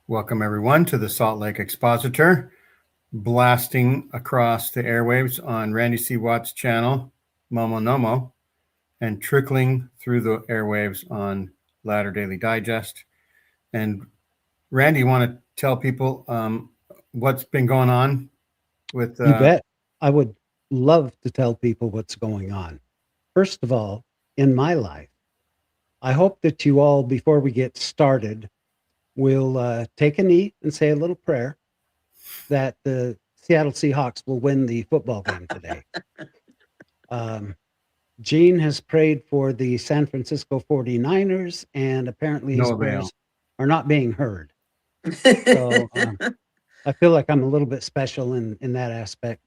Welcome, everyone, to the Salt Lake Expositor, blasting across the airwaves on Randy C. Watt's channel, Momo Nomo, and trickling through the airwaves on Ladder Daily Digest. And Randy, you want to tell people what's been going on with... You bet. I would love to tell people what's going on. First of all, in my life, I hope that you all, before we get started, will take a knee and say a little prayer that the Seattle Seahawks will win the football game today. Gene has prayed for the San Francisco 49ers, and apparently his No avail. prayers are not being heard. So I feel like I'm a little bit special in that aspect.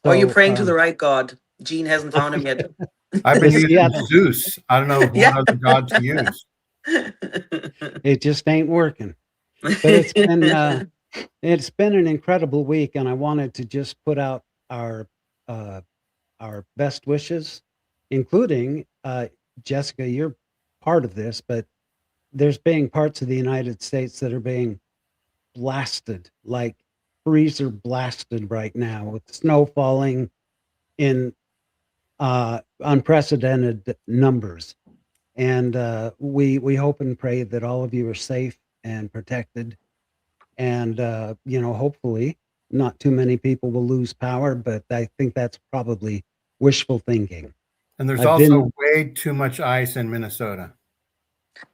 Or you're praying to the right God. Gene hasn't found him yet. I've been using Seattle. Zeus. I don't know what Yeah. other god to use. It just ain't working. But it's been an incredible week, and I wanted to just put out our best wishes, including Jessica. You're part of this, but there's being parts of the United States that are being blasted, like freezer blasted right now, with snow falling in unprecedented numbers. And we hope and pray that all of you are safe and protected. And, hopefully not too many people will lose power, but I think that's probably wishful thinking. And there's I've also been- way too much ice in Minnesota.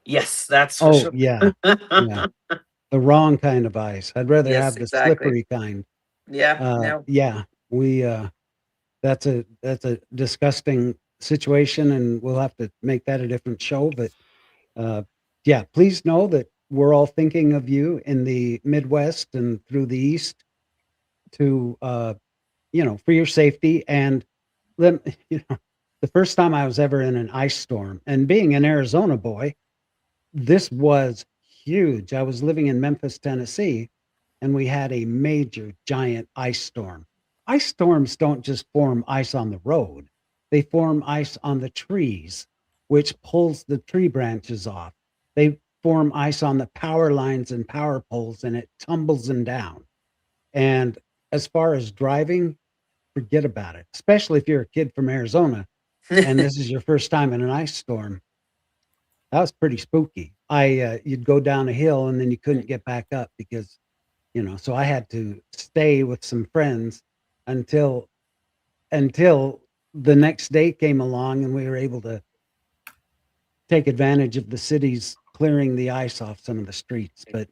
Yes, that's for sure. Yeah. The wrong kind of ice. I'd rather Yes, have the exactly. slippery kind. Yeah, no. Yeah, we that's a disgusting situation, and we'll have to make that a different show. But yeah, please know that we're all thinking of you in the Midwest and through the East to for your safety. And then the first time I was ever in an ice storm, and being an Arizona boy, this was huge. I was living in Memphis, Tennessee, and we had a major giant ice storm. Ice storms don't just form ice on the road. They form ice on the trees, which pulls the tree branches off. They form ice on the power lines and power poles, and it tumbles them down. And as far as driving, forget about it, especially if you're a kid from Arizona and this is your first time in an ice storm. That was pretty spooky. You'd go down a hill and then you couldn't get back up because, so I had to stay with some friends until the next day came along and we were able to take advantage of the cities clearing the ice off some of the streets. But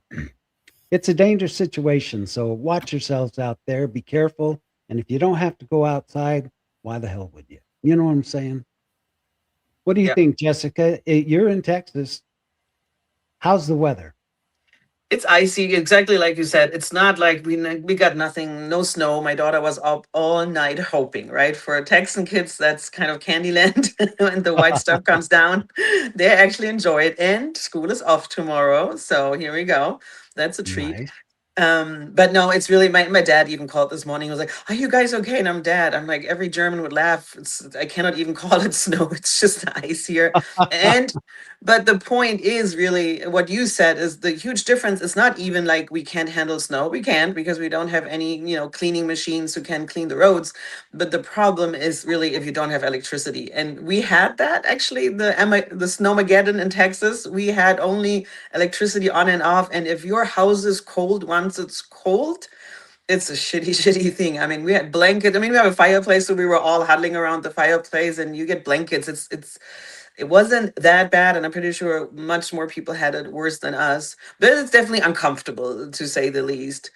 it's a dangerous situation. So watch yourselves out there. Be careful. And if you don't have to go outside, why the hell would you? You know what I'm saying? What do you think, Jessica? You're in Texas. How's the weather? It's icy, exactly like you said. It's not like we got nothing, no snow. My daughter was up all night hoping, right? For Texan kids, that's kind of Candyland. When the white stuff comes down, they actually enjoy it. And school is off tomorrow, so here we go. That's a treat. Nice. But no, it's really my dad even called this morning. He was like, "Are you guys okay?" And I'm like, every German would laugh. I cannot even call it snow. It's just ice here. But the point is really what you said is the huge difference. It's not even like we can't handle snow. We can't because we don't have any, cleaning machines who can clean the roads. But the problem is really if you don't have electricity. And we had that actually, the Snowmageddon in Texas. We had only electricity on and off. And if your house is cold once it's cold, it's a shitty thing. I mean, we had blankets. I mean, we have a fireplace, so we were all huddling around the fireplace, and you get blankets. It wasn't that bad, and I'm pretty sure much more people had it worse than us. But it's definitely uncomfortable, to say the least.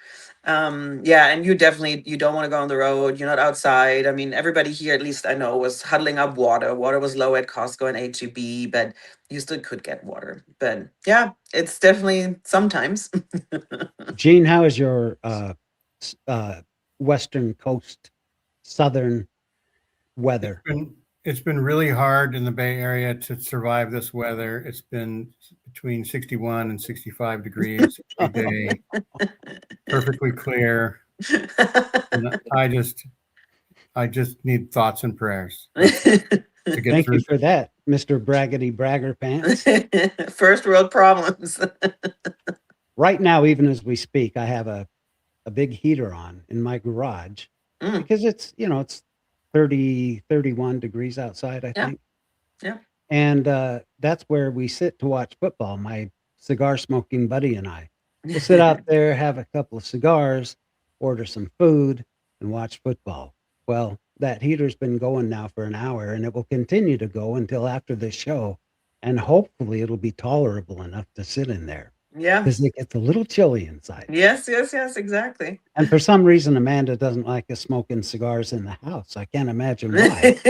Yeah, and you don't want to go on the road. You're not outside. I mean, everybody here, at least I know, was huddling up water. Water was low at Costco and HEB, but you still could get water. But yeah, it's definitely sometimes. Gene, how is your western coast, southern weather? It's been really hard in the Bay Area to survive this weather. It's been between 61 and 65 degrees every day, perfectly clear. And I just need thoughts and prayers to get Thank through. you for that, Mr. Braggity Bragger Pants. First world problems. right now, even as we speak, I have a big heater on in my garage Mm, because it's, it's 30, 31 degrees outside, I yeah, think. yeah. And that's where we sit to watch football. My cigar smoking buddy and I will sit out there, have a couple of cigars, order some food, and watch football. Well, that heater's been going now for an hour, and it will continue to go until after the show. And hopefully, it'll be tolerable enough to sit in there Yeah. because it gets a little chilly inside. Yes, yes, yes, exactly. And for some reason, Amanda doesn't like us smoking cigars in the house. I can't imagine why.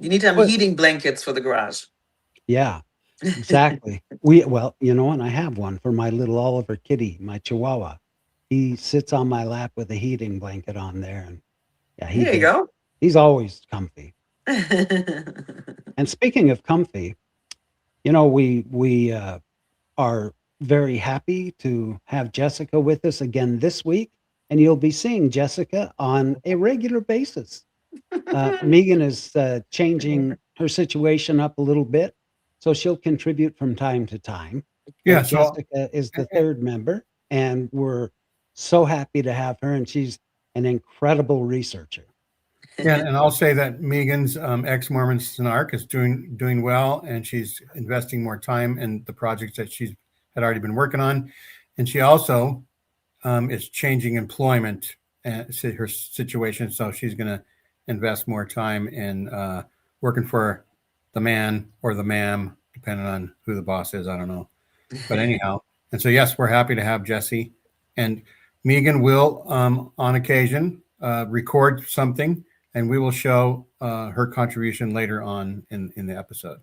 You need some But heating blankets for the garage. yeah, exactly. Well, and I have one for my little Oliver kitty, my Chihuahua. He sits on my lap with a heating blanket on there, and yeah, There you go. he's always comfy. And speaking of comfy, we are very happy to have Jessica with us again this week, and you'll be seeing Jessica on a regular basis. Megan is changing her situation up a little bit, so she'll contribute from time to time. Yeah. But Jessica is the third member, and we're so happy to have her, and she's an incredible researcher. Yeah, and I'll say that Megan's ex-Mormon Snark is doing well, and she's investing more time in the projects that she's had already been working on, and she also is changing employment and her situation, so she's going to invest more time in working for the man or the ma'am, depending on who the boss is. I don't know, but anyhow, and so yes, we're happy to have Jesse, and Megan will on occasion record something, and we will show her contribution later on in the episode.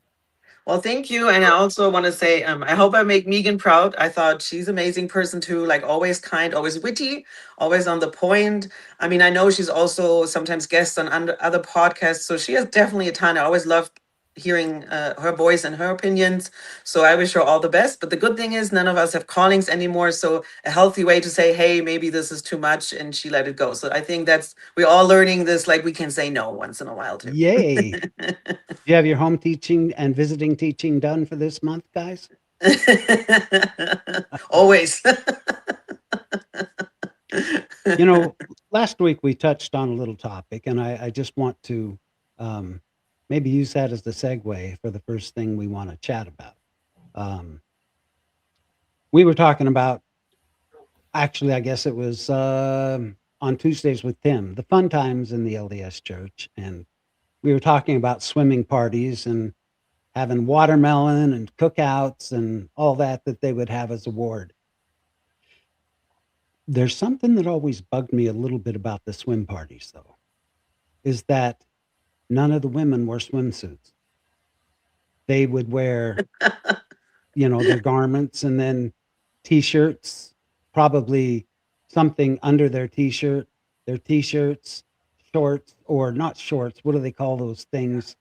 Well, thank you. And I also want to say, I hope I make Megan proud. I thought she's an amazing person too, like always kind, always witty, always on the point. I mean, I know she's also sometimes guests on other podcasts, so she has definitely a ton. I always loved hearing her voice and her opinions. So I wish her all the best. But the good thing is none of us have callings anymore. So a healthy way to say, hey, maybe this is too much, and she let it go. So I think we're all learning this, like we can say no once in a while too. Yay. Do you have your home teaching and visiting teaching done for this month, guys? Always. Last week we touched on a little topic, and I just want to maybe use that as the segue for the first thing we want to chat about. We were talking about, actually, I guess it was on Tuesdays with Tim, the fun times in the LDS Church, and we were talking about swimming parties and having watermelon and cookouts and all that they would have as a ward. There's something that always bugged me a little bit about the swim parties, though, is that none of the women wore swimsuits. They would wear, their garments and then T-shirts, probably something under their T-shirt, shorts, or not shorts. What do they call those things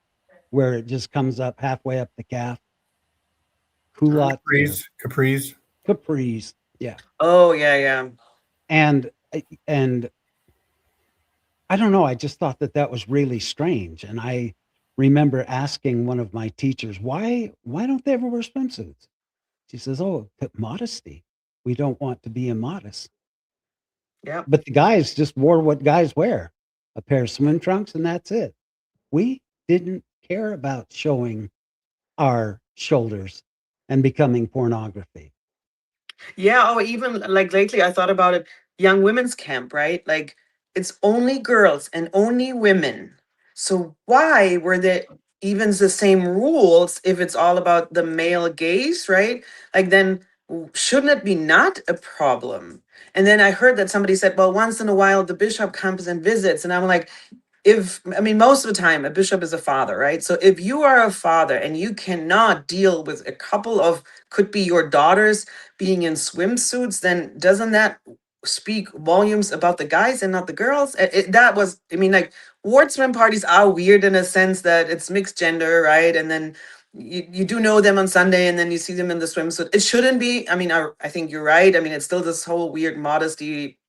where it just comes up halfway up the calf? Culottes. Capris. Yeah. Oh, yeah. And I don't know. I just thought that was really strange. And I remember asking one of my teachers, why don't they ever wear swimsuits? She says, oh, modesty. We don't want to be immodest. Yeah. But the guys just wore what guys wear, a pair of swim trunks, and that's it. We didn't care about showing our shoulders and becoming pornography. Yeah. Oh, even like lately, I thought about it. Young women's camp, right? Like it's only girls and only women. So why were there even the same rules if it's all about the male gaze, right? Like then shouldn't it be not a problem? And then I heard that somebody said, well, once in a while the bishop comes and visits. And I'm like, most of the time a bishop is a father, right? So if you are a father and you cannot deal with a couple of, could be your daughters being in swimsuits, then doesn't that speak volumes about the guys and not the girls? Like ward swim parties are weird in a sense that it's mixed gender, right? And then you do know them on Sunday and then you see them in the swimsuit. It shouldn't be. I think you're right. It's still this whole weird modesty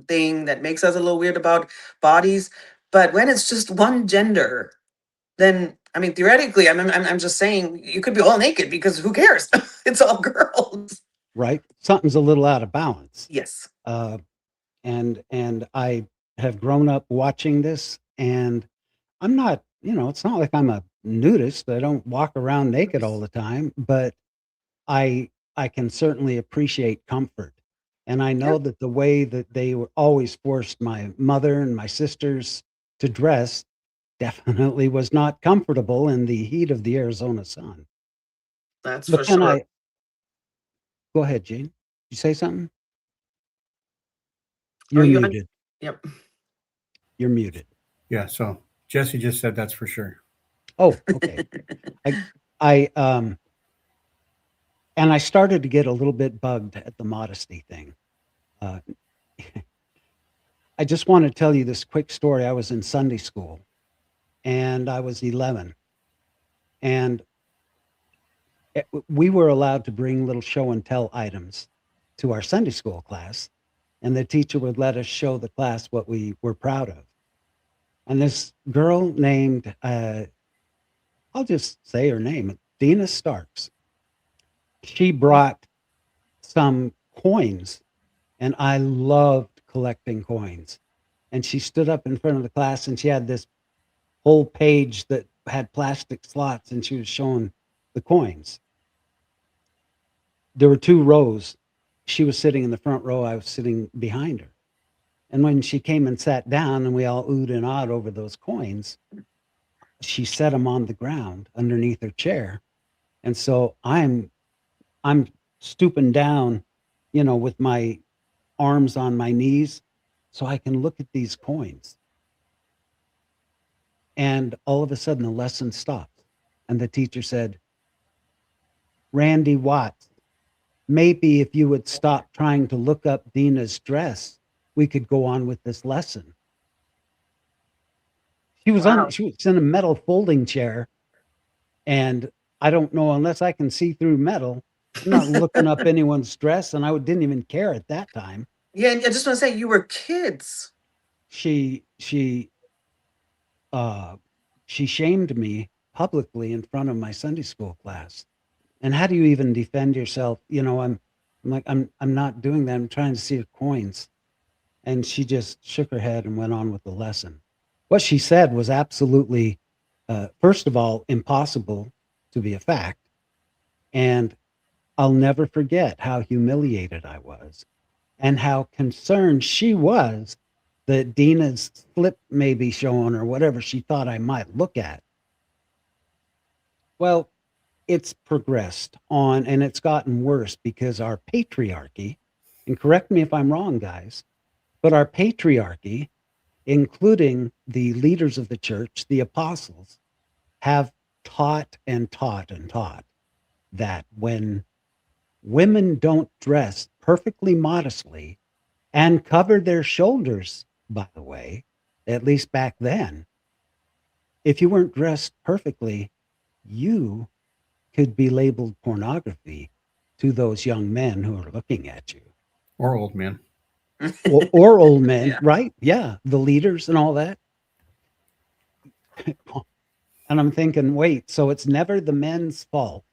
thing that makes us a little weird about bodies. But when it's just one gender, then I mean, theoretically, I'm just saying you could be all naked because who cares? It's all girls. right? Something's a little out of balance. Yes. Uh, and I have grown up watching this, and I'm not, it's not like I'm a nudist. I don't walk around naked all the time, but I can certainly appreciate comfort. And I Yeah. know that the way that they were always forced my mother and my sisters to dress definitely was not comfortable in the heat of the Arizona sun. That's for But then sure. I go ahead, Gene. You say something? Are You're you on? muted. Yep. You're muted. Yeah. So Jesse just said that's for sure. Oh, okay. I and I started to get a little bit bugged at the modesty thing. Uh, I just want to tell you this quick story. I was in Sunday school and I was 11, and we were allowed to bring little show and tell items to our Sunday school class, and the teacher would let us show the class what we were proud of. And this girl named, I'll just say her name, Dina Starks, she brought some coins, and I loved collecting coins. And she stood up in front of the class and she had this whole page that had plastic slots and she was showing the coins. There were 2 rows. She was sitting in the front row, I was sitting behind her. And when she came and sat down and we all oohed and awed over those coins, she set them on the ground underneath her chair. And so I'm stooping down, with my arms on my knees so I can look at these coins. And all of a sudden the lesson stopped. And the teacher said, "Randy Watts, maybe if you would stop trying to look up Dina's dress, we could go on with this lesson." Wow. She was in a metal folding chair, and I don't know, unless I can see through metal, I'm not looking up anyone's dress, and I didn't even care at that time. Yeah, and I just want to say you were kids. She she uh she shamed me publicly in front of my Sunday school class. And how do you even defend yourself? I'm like, I'm not doing that. I'm trying to see the coins. And she just shook her head and went on with the lesson. What she said was absolutely, first of all, impossible to be a fact. And I'll never forget how humiliated I was and how concerned she was that Dina's slip may be showing or whatever she thought I might look at. Well, it's progressed on and it's gotten worse because our patriarchy, and correct me if I'm wrong, guys, but our patriarchy, including the leaders of the church, the apostles, have taught and taught and taught that when women don't dress perfectly modestly and cover their shoulders, by the way, at least back then, if you weren't dressed perfectly, you could be labeled pornography to those young men who are looking at you. Or old men. Or old men, Yeah. right? Yeah, the leaders and all that. And I'm thinking, wait, so it's never the men's fault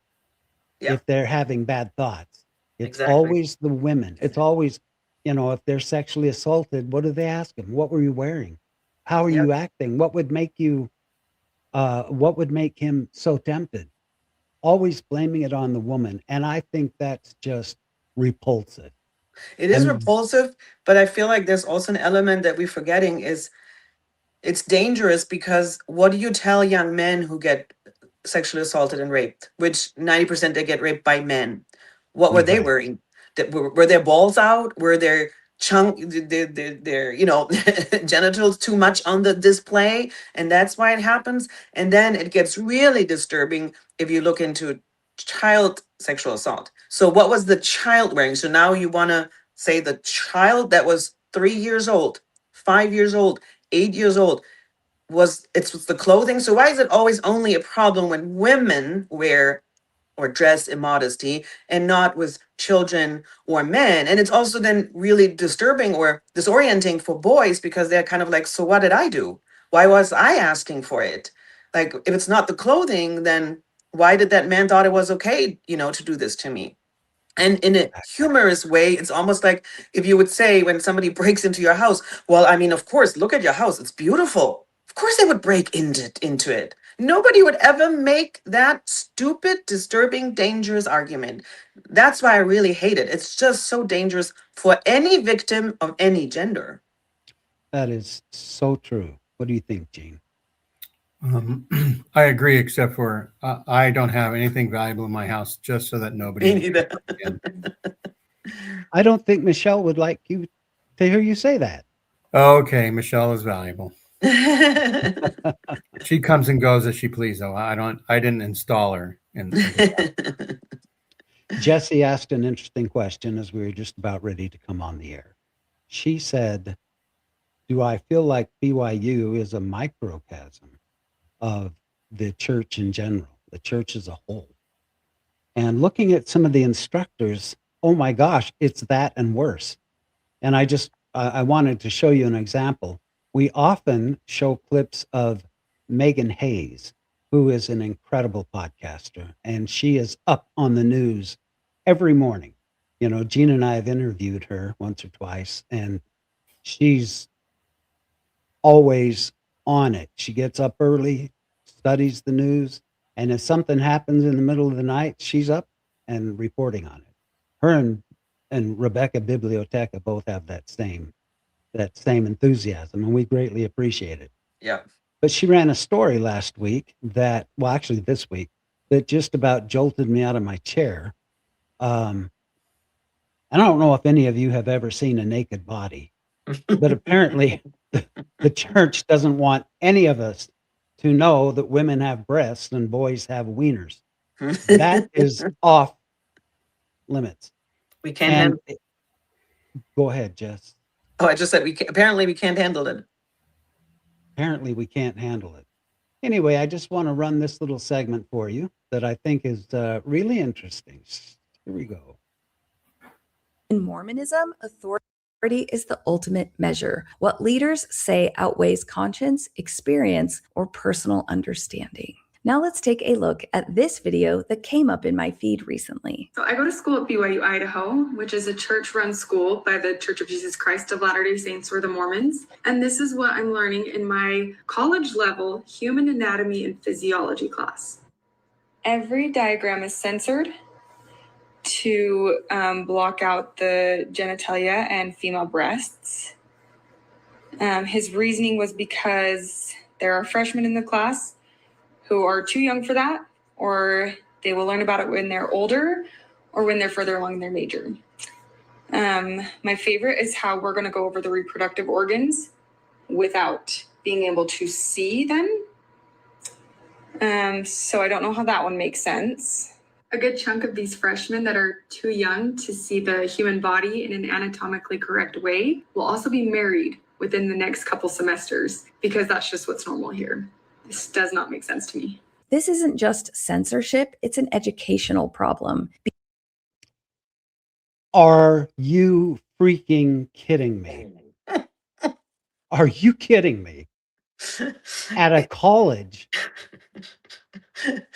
Yeah. if they're having bad thoughts. It's Exactly. always the women. It's always, if they're sexually assaulted, what do they ask them? What were you wearing? How are Yep. you acting? What would make him so tempted? Always blaming it on the woman. And I think that's just repulsive. It is And repulsive, but I feel like there's also an element that we're forgetting is it's dangerous because what do you tell young men who get sexually assaulted and raped, which 90% they get raped by men? What were they right. wearing? Were their balls out? Were their their genitals too much on the display? And that's why it happens. And then it gets really disturbing if you look into child sexual assault. So what was the child wearing? So now you want to say the child that was 3 years old, 5 years old, 8 years old was the clothing. So why is it always only a problem when women wear or dress immodesty and not with children or men? And it's also then really disturbing or disorienting for boys because they're kind of like, so what did I do? Why was I asking for it? Like, if it's not the clothing, then why did that man thought it was okay, to do this to me? And in a humorous way, it's almost like if you would say when somebody breaks into your house, well, I mean, of course, look at your house. It's beautiful. Of course they would break into it. Nobody would ever make that stupid, disturbing, dangerous argument. That's why I really hate it. It's just so dangerous for any victim of any gender. That is so true. What do you think, Gene? I agree, except for I don't have anything valuable in my house, just so that nobody. Me neither. I don't think Michelle would like you to hear you say that. Okay, Michelle is valuable. She comes and goes as she pleases, though. I didn't install her. Jesse asked an interesting question as we were just about ready to come on the air. She said, do I feel like BYU is a microcosm of the church in general, the church as a whole? And looking at some of the instructors, oh my gosh, it's that and worse. And I wanted to show you an example. We often show clips of Megan Hayes, who is an incredible podcaster, and she is up on the news every morning. Gene and I have interviewed her once or twice, and she's always on it. She gets up early, studies the news, and if something happens in the middle of the night, she's up and reporting on it. Her and Rebecca Biblioteca both have that same enthusiasm, and we greatly appreciate it. Yeah. But she ran a story last week actually this week, that just about jolted me out of my chair. I don't know if any of you have ever seen a naked body, but apparently the church doesn't want any of us to know that women have breasts and boys have wieners. That is off limits. We can't handle it. Go ahead, Jess. Oh, I just said apparently we can't handle it. Apparently we can't handle it. Anyway, I just want to run this little segment for you that I think is really interesting. Here we go. In Mormonism, authority is the ultimate measure. What leaders say outweighs conscience, experience, or personal understanding. Now let's take a look at this video that came up in my feed recently. So I go to school at BYU, Idaho, which is a church-run school by the Church of Jesus Christ of Latter-day Saints, or the Mormons. And this is what I'm learning in my college-level human anatomy and physiology class. Every diagram is censored to block out the genitalia and female breasts. His reasoning was because there are freshmen in the class who are too young for that, or they will learn about it when they're older or when they're further along in their major. My favorite is how we're gonna go over the reproductive organs without being able to see them. So I don't know how that one makes sense. A good chunk of these freshmen that are too young to see the human body in an anatomically correct way will also be married within the next couple semesters, because that's just what's normal here. This does not make sense to me. This isn't just censorship, it's an educational problem. Are you freaking kidding me? Are you kidding me? At a college,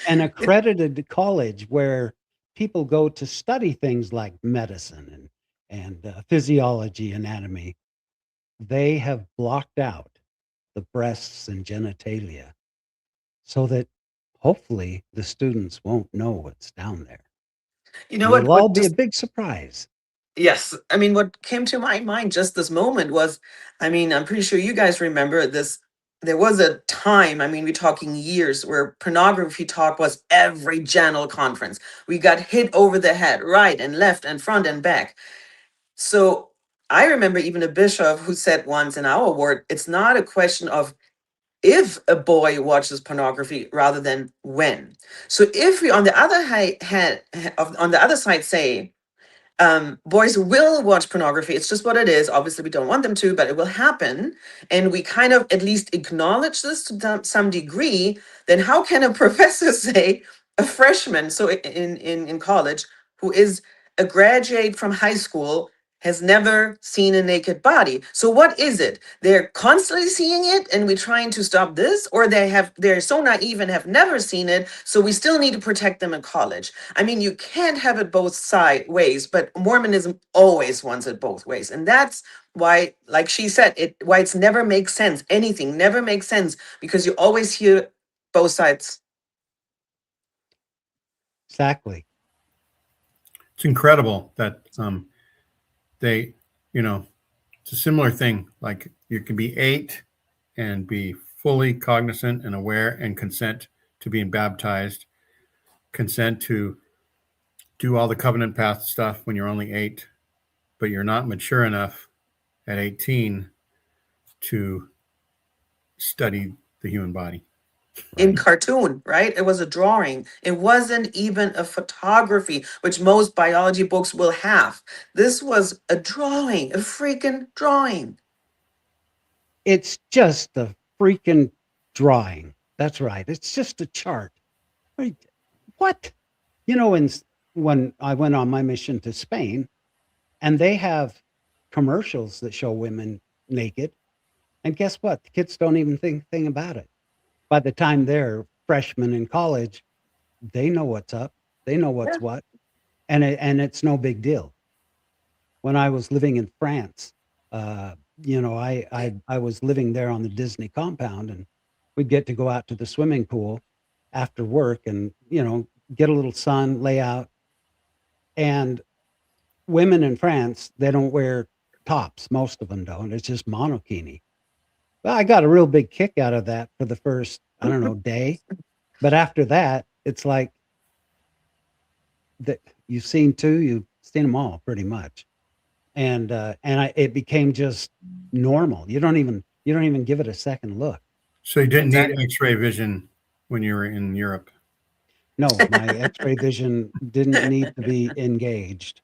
an accredited college where people go to study things like medicine and physiology, anatomy, they have blocked out the breasts and genitalia so that hopefully the students won't know what's down there. It'll all be a big surprise. Yes. I mean, what came to my mind just this moment was, I'm pretty sure you guys remember this. There was a time, we're talking years, where pornography talk was every channel conference. We got hit over the head, right and left and front and back. So I remember even a bishop who said once in our ward, it's not a question of if a boy watches pornography rather than when. So if we on the other side say, boys will watch pornography, it's just what it is. Obviously we don't want them to, but it will happen, and we kind of at least acknowledge this to some degree, then how can a professor say a freshman, so in college, who is a graduate from high school, has never seen a naked body. So what is it? They're constantly seeing it and we're trying to stop this, or they're so naive and have never seen it, so we still need to protect them in college. I mean, you can't have it both ways, but Mormonism always wants it both ways. And that's why, like she said, why it's never makes sense. Anything never makes sense because you always hear both sides. Exactly. It's incredible that they, it's a similar thing. Like you can be 8 and be fully cognizant and aware and consent to being baptized, consent to do all the covenant path stuff when you're only 8, but you're not mature enough at 18 to study the human body. In cartoon, right? It was a drawing. It wasn't even a photography, which most biology books will have. This was a drawing, a freaking drawing. It's just a freaking drawing. That's right. It's just a chart. What? When I went on my mission to Spain, and they have commercials that show women naked, and guess what? The kids don't even think a thing about it. By the time they're freshmen in college, they know what's up. They know what's what, and it's no big deal. When I was living in France, I was living there on the Disney compound, and we'd get to go out to the swimming pool after work, and get a little sun, lay out. And women in France, they don't wear tops. Most of them don't. It's just monokini. Well, I got a real big kick out of that for the first, I don't know, day. But after that, it's like that you've seen them all pretty much. And it became just normal. You don't even give it a second look. So you didn't need X-ray vision when you were in Europe? No, my X-ray vision didn't need to be engaged.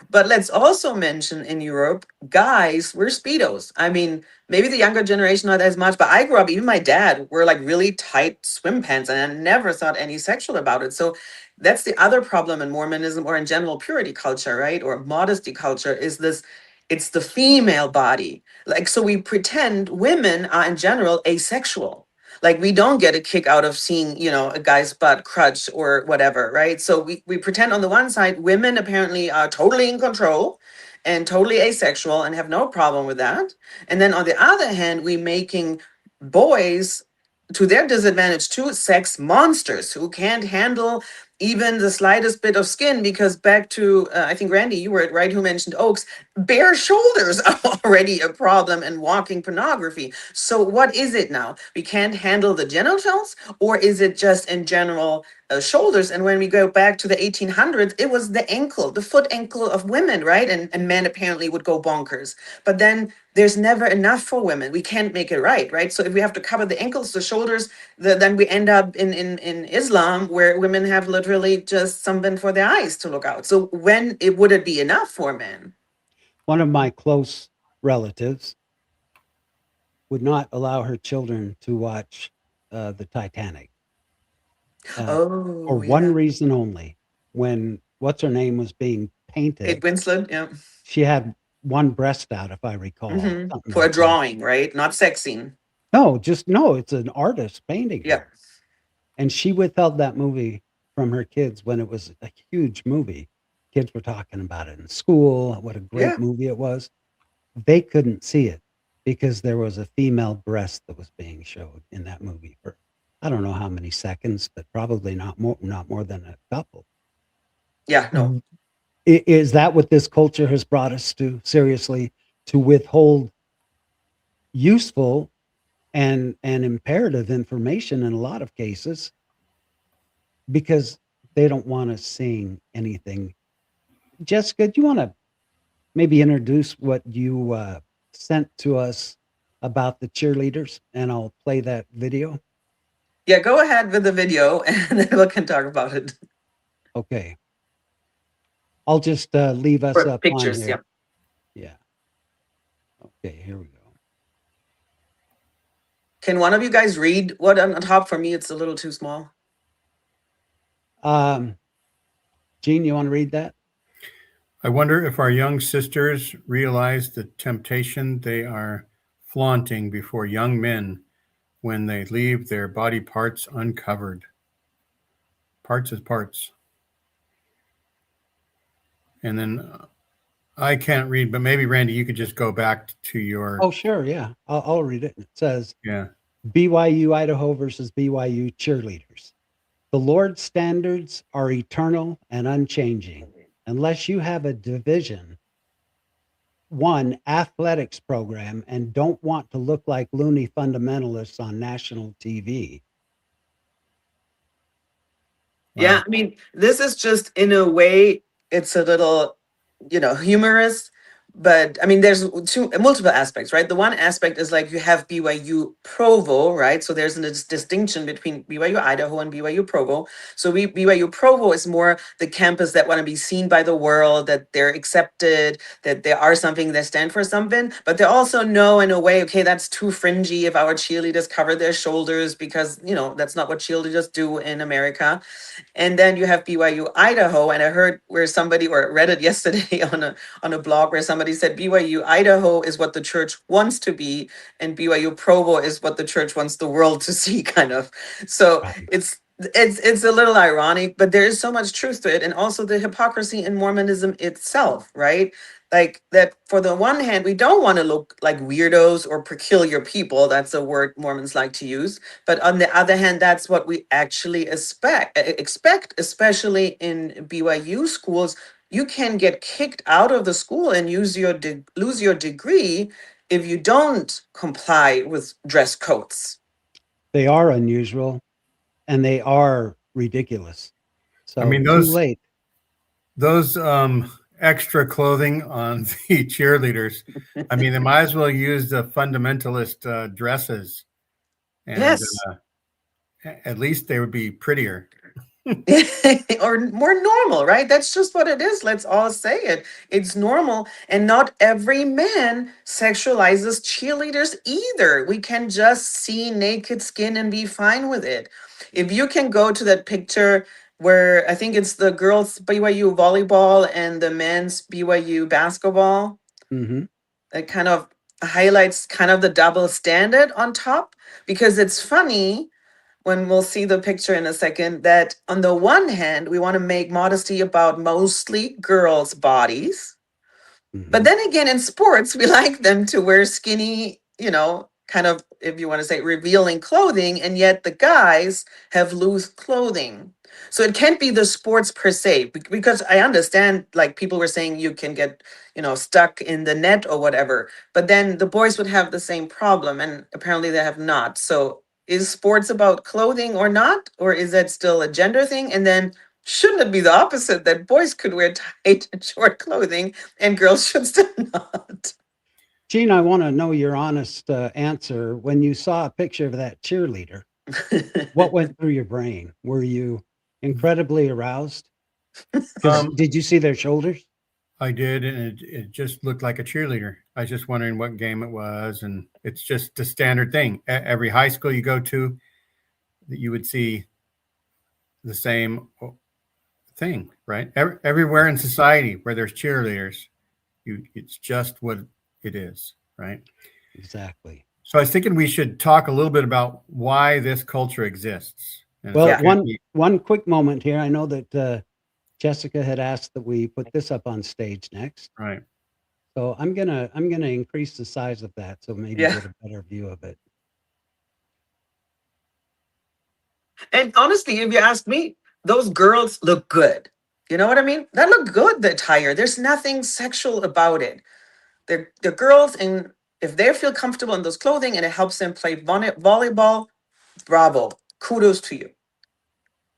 But let's also mention in Europe, guys wear Speedos. I mean, maybe the younger generation not as much, but I grew up, even my dad wore like really tight swim pants and I never thought any sexual about it. So that's the other problem in Mormonism or in general purity culture, right? Or modesty culture is this, it's the female body. Like, so we pretend women are in general asexual. Like we don't get a kick out of seeing, a guy's butt, crutch, or whatever, right? So we pretend on the one side, women apparently are totally in control and totally asexual and have no problem with that. And then on the other hand, we making boys, to their disadvantage too, sex monsters who can't handle even the slightest bit of skin, because back to, I think Randy, you were it, right, who mentioned Oaks, bare shoulders are already a problem in walking pornography. So what is it now? We can't handle the genitals, or is it just in general shoulders? And when we go back to the 1800s, it was the ankle, the foot ankle of women, right? And men apparently would go bonkers. But then there's never enough for women. We can't make it right? So if we have to cover the ankles, the shoulders, then we end up in Islam, where women have literally just something for their eyes to look out. So when would it be enough for men? One of my close relatives would not allow her children to watch the Titanic for one reason only. When what's her name was being painted, Kate Winslet, yeah, she had one breast out, if I recall. For a drawing, right? Not sex scene. No, it's an artist painting. Yeah. Her. And she withheld that movie from her kids when it was a huge movie. Kids were talking about it in school, what a great movie it was. They couldn't see it because there was a female breast that was being showed in that movie for I don't know how many seconds, but probably not more than a couple. Yeah, no. Is that what this culture has brought us to? Seriously, to withhold useful and imperative information in a lot of cases because they don't want us seeing anything. Jessica, do you want to maybe introduce what you sent to us about the cheerleaders, and I'll play that video? Yeah, go ahead with the video and then we can talk about it. Okay. I'll just leave us For up pictures, on here. Yeah. Okay, here we go. Can one of you guys read what on top? For me, it's a little too small. Gene, you want to read that? I wonder if our young sisters realize the temptation they are flaunting before young men when they leave their body parts uncovered. Parts is parts. And then I can't read, but maybe Randy, you could just go back to your. Oh, sure. Yeah. I'll read it. It says, Yeah. BYU Idaho versus BYU cheerleaders. The Lord's standards are eternal and unchanging. Unless you have a Division I athletics program and don't want to look like loony fundamentalists on national TV. Yeah, Wow. I mean, this is just in a way, it's a little, humorous. But I mean, there's multiple aspects, right? The one aspect is like you have BYU Provo, right? So there's a distinction between BYU Idaho and BYU Provo. So BYU Provo is more the campus that want to be seen by the world, that they're accepted, that they are something, that stand for something. But they also know in a way, okay, that's too fringy if our cheerleaders cover their shoulders because, that's not what cheerleaders do in America. And then you have BYU Idaho, and I heard where somebody, or read it yesterday on a blog where somebody said BYU Idaho is what the church wants to be, and BYU Provo is what the church wants the world to see, kind of. So Right. it's a little ironic, but there is so much truth to it, and also the hypocrisy in Mormonism itself, right? Like that, for the one hand, we don't want to look like weirdos or peculiar people. That's a word Mormons like to use. But on the other hand, that's what we actually expect, especially in BYU schools. You can get kicked out of the school and lose your degree if you don't comply with dress codes. They are unusual and they are ridiculous. So I mean, too late. Those extra clothing on the cheerleaders, I mean, they might as well use the fundamentalist dresses. And Yes. at least they would be prettier. Or more normal, right? That's just what it is. Let's all say it. It's normal. And not every man sexualizes cheerleaders either. We can just see naked skin and be fine with it. If you can go to that picture where I think it's the girls' BYU volleyball and the men's BYU basketball, Mhm. it kind of highlights kind of the double standard on top, because it's funny when we'll see the picture in a second that on the one hand, we want to make modesty about mostly girls' bodies. But Mhm. then again, in sports, we like them to wear skinny, kind of, if you want to say, revealing clothing, and yet the guys have loose clothing. So it can't be the sports per se, because I understand, like people were saying, you can get, stuck in the net or whatever. But then the boys would have the same problem, and apparently they have not. So is sports about clothing or not? Or is that still a gender thing? And then shouldn't it be the opposite, that boys could wear tight and short clothing and girls should still not? Gene, I want to know your honest answer. When you saw a picture of that cheerleader, what went through your brain? Were you incredibly aroused? Because did you see their shoulders? I did, and it just looked like a cheerleader. I was just wondering what game it was, and it's just the standard thing. Every high school you go to, that you would see the same thing, right? Everywhere in society where there's cheerleaders, it's just what it is, right? Exactly. So I was thinking we should talk a little bit about why this culture exists. And Well, Yeah. one quick moment here. I know that Jessica had asked that we put this up on stage next. right. So I'm gonna increase the size of that so maybe Yeah. get a better view of it. And honestly, if you ask me, those girls look good. You know what I mean? That look good, the attire. There's nothing sexual about it. They're girls, and if they feel comfortable in those clothing and it helps them play volleyball, bravo. Kudos to you.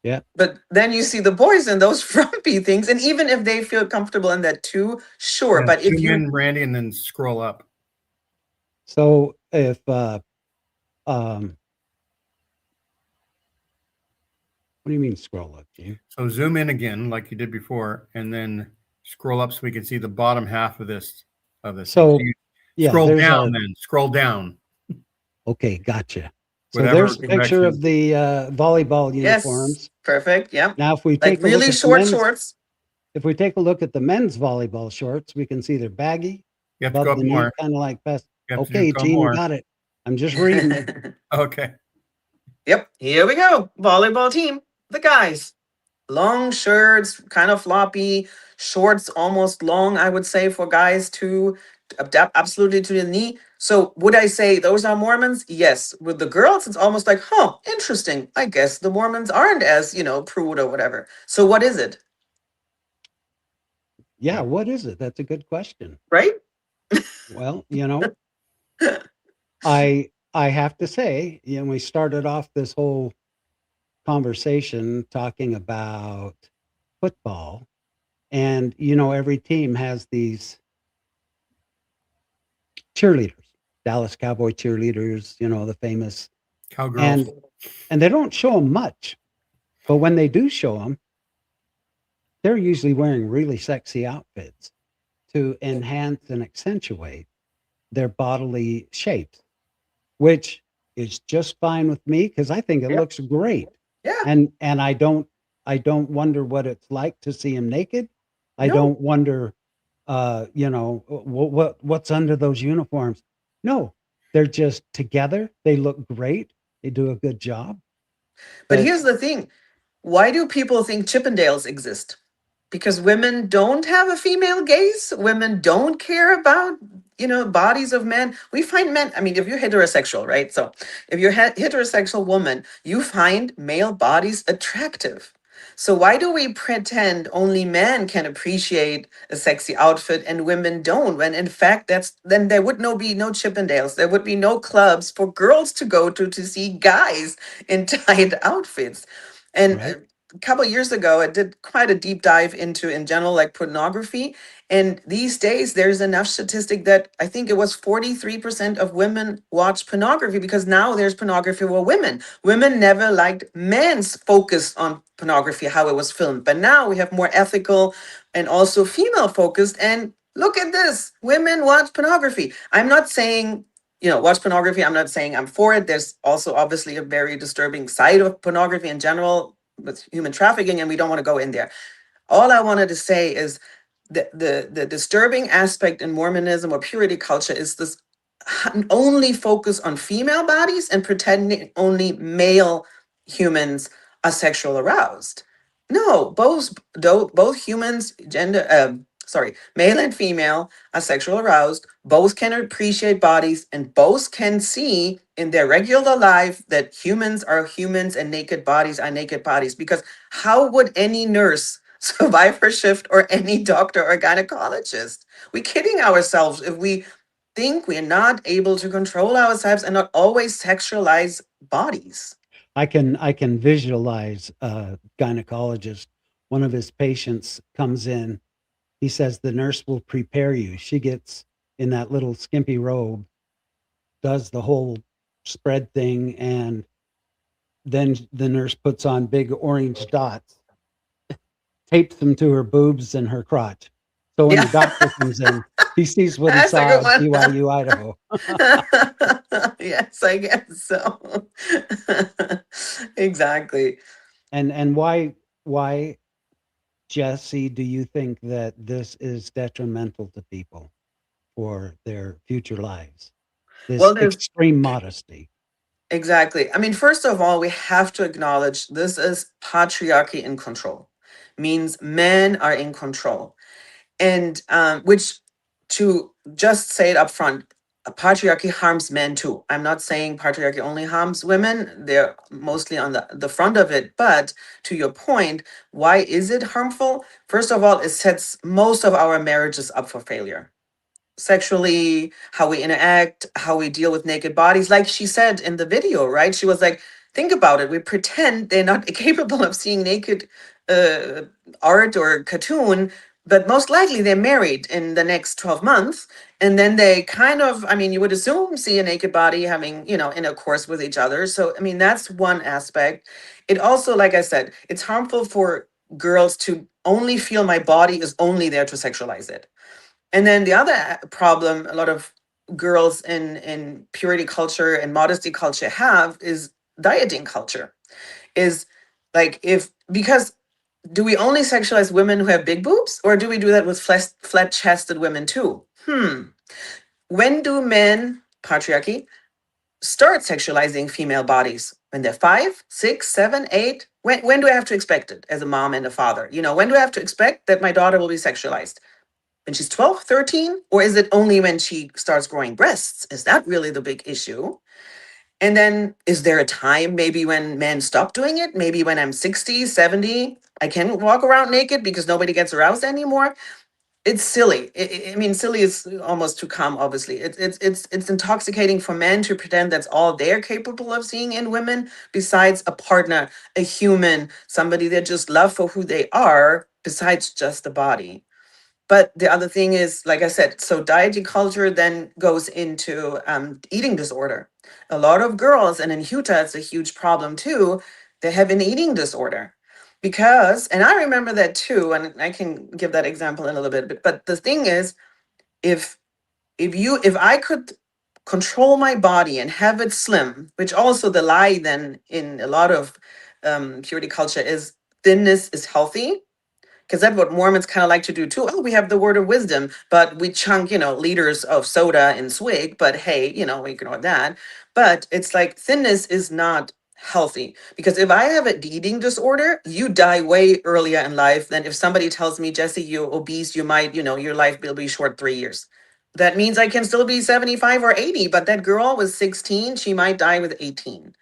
Yeah. But then you see the boys in those frumpy things, and even if they feel comfortable in that too, sure. Yeah, But if zoom you in, Randy, and then scroll up. So if what do you mean scroll up, Gene? So zoom in again, like you did before, and then scroll up so we can see the bottom half of this. So You yeah, scroll there's down, then scroll down. okay, gotcha. So Whatever there's a picture of the volleyball yes, uniforms. perfect. Yeah. Now if we Like take a look really at the short men's, shorts. if we take a look at the men's volleyball shorts, we can see they're baggy, You have to go above up the knee, more. kind of like best. You have to Okay, go Gene, more. got it. I'm just reading it. Okay. Yep, here we go. Volleyball team, the guys. Long shirts, kind of floppy, shorts almost long, I would say, for guys to adapt absolutely to the knee. So would I say those are Mormons? Yes. With the girls, it's almost like, huh, interesting. I guess the Mormons aren't as, prude or whatever. So what is it? Yeah, what is it? That's a good question. Right? Well, I have to say, we started off this whole conversation talking about football, and every team has these cheerleaders, Dallas Cowboy cheerleaders, the famous, Cowgirls. and they don't show them much, but when they do show them, they're usually wearing really sexy outfits to enhance and accentuate their bodily shapes, which is just fine with me because I think it Yeah. looks great. Yeah. And I don't wonder what it's like to see him naked. I No. don't wonder what's under those uniforms. No, they're just together. They look great. They do a good job. But here's the thing. Why do people think Chippendales exist? Because women don't have a female gaze. Women don't care about, bodies of men. We find men, I mean, if you're heterosexual, right? So if you're a heterosexual woman, you find male bodies attractive. So why do we pretend only men can appreciate a sexy outfit and women don't? When in fact, then there would be no Chippendales. There would be no clubs for girls to go to see guys in tight outfits. And Right. a couple of years ago, I did quite a deep dive into, in general, like pornography. And these days, there's enough statistic that I think it was 43% of women watch pornography because now there's pornography for women. Women never liked men's focus on pornography, how it was filmed. But now we have more ethical and also female focused. And look at this, women watch pornography. I'm not saying watch pornography. I'm not saying I'm for it. There's also obviously a very disturbing side of pornography in general with human trafficking, and we don't want to go in there. All I wanted to say is the disturbing aspect in Mormonism or purity culture is this only focus on female bodies and pretending only male humans are sexual aroused. No, both humans, male and female are sexual aroused. Both can appreciate bodies and both can see in their regular life that humans are humans and naked bodies are naked bodies. Because how would any nurse survive her shift or any doctor or gynecologist? We're kidding ourselves if we think we're not able to control ourselves and not always sexualize bodies. I can visualize a gynecologist. One of his patients comes in. He says the nurse will prepare you. She gets in that little skimpy robe, does the whole spread thing, and then the nurse puts on big orange dots, tapes them to her boobs and her crotch. So when the doctor comes in, he sees what he That's a saw good at one. BYU, Idaho. Yes, I guess so. Exactly. And why, Jesse, do you think that this is detrimental to people for their future lives? This Well, there's extreme modesty. exactly. I mean, first of all, we have to acknowledge this is patriarchy in control. Means men are in control. And which, to just say it up front, patriarchy harms men too. I'm not saying patriarchy only harms women. They're mostly on the front of it. But to your point, why is it harmful? First of all, it sets most of our marriages up for failure. Sexually, how we interact, how we deal with naked bodies. Like she said in the video, right? She was like, think about it. We pretend they're not capable of seeing naked uh, art or cartoon, but most likely they're married in the next 12 months. And then they kind of, I mean, you would assume see a naked body having, intercourse with each other. So, I mean, that's one aspect. It also, like I said, it's harmful for girls to only feel my body is only there to sexualize it. And then the other problem a lot of girls in purity culture and modesty culture have is dieting culture. Is like, if because do we only sexualize women who have big boobs, or do we do that with flat-chested women too? When do men, patriarchy, start sexualizing female bodies? When they're 5, 6, 7, 8? When do I have to expect it as a mom and a father? When do I have to expect that my daughter will be sexualized? When she's 12, 13? Or is it only when she starts growing breasts? Is that really the big issue? And then is there a time maybe when men stop doing it? Maybe when I'm 60, 70, I can walk around naked because nobody gets aroused anymore? It's silly. I mean, silly is almost too calm, obviously. It's intoxicating for men to pretend that's all they're capable of seeing in women, besides a partner, a human, somebody they just love for who they are, besides just the body. But the other thing is, like I said, so dietary culture then goes into eating disorder. A lot of girls, and in Utah, it's a huge problem too, they have an eating disorder. Because, and I remember that too, and I can give that example in a little bit, but the thing is, if I could control my body and have it slim, which also the lie then in a lot of purity culture is thinness is healthy, because that's what Mormons kind of like to do too. Oh, we have the word of wisdom, but we chunk, liters of soda in swig. But hey, we ignore that. But it's like thinness is not healthy, because if I have an eating disorder, you die way earlier in life than if somebody tells me, Jesse, you're obese, you might, your life will be short 3 years. That means I can still be 75 or 80, but that girl was 16, she might die with 18,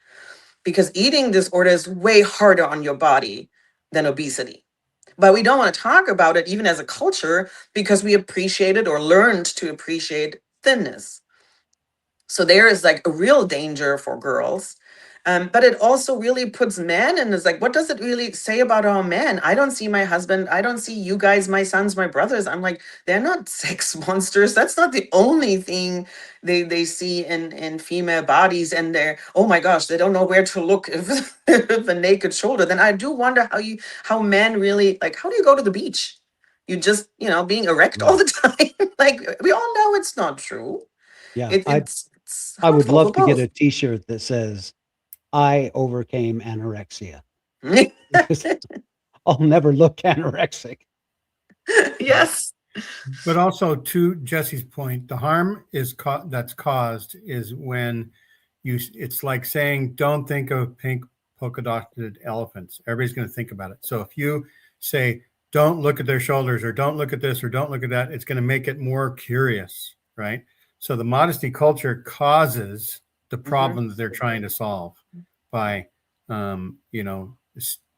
because eating disorder is way harder on your body than obesity. But we don't want to talk about it even as a culture, because we appreciated or learned to appreciate thinness. So there is like a real danger for girls. But it also really puts men, and it's like, what does it really say about our men? I don't see my husband. I don't see you guys, my sons, my brothers. I'm like, they're not sex monsters. That's not the only thing they see in female bodies. And they're, oh my gosh, they don't know where to look if, if a naked shoulder. Then I do wonder how men really, like, how do you go to the beach? You just, being erect all the time. Like, we all know it's not true. Yeah. It's I would harmful for love to get both. a t-shirt that says, I overcame anorexia. Because I'll never look anorexic. Yes. But also, to Jesse's point, the harm that's caused is when it's like saying, don't think of pink polka dotted elephants. Everybody's going to think about it. So if you say, don't look at their shoulders, or don't look at this, or don't look at that, it's going to make it more curious, right? So the modesty culture causes the problem that they're trying to solve by,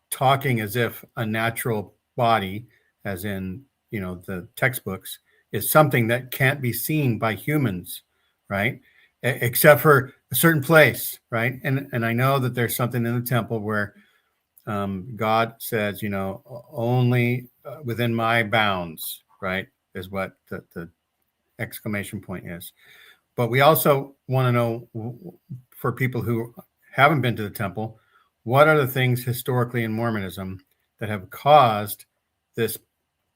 talking as if a natural body, as in, the textbooks, is something that can't be seen by humans, right? Except for a certain place, right? And I know that there's something in the temple where God says, only within my bounds, right, is what the exclamation point is. But we also want to know, for people who haven't been to the temple, what are the things historically in Mormonism that have caused this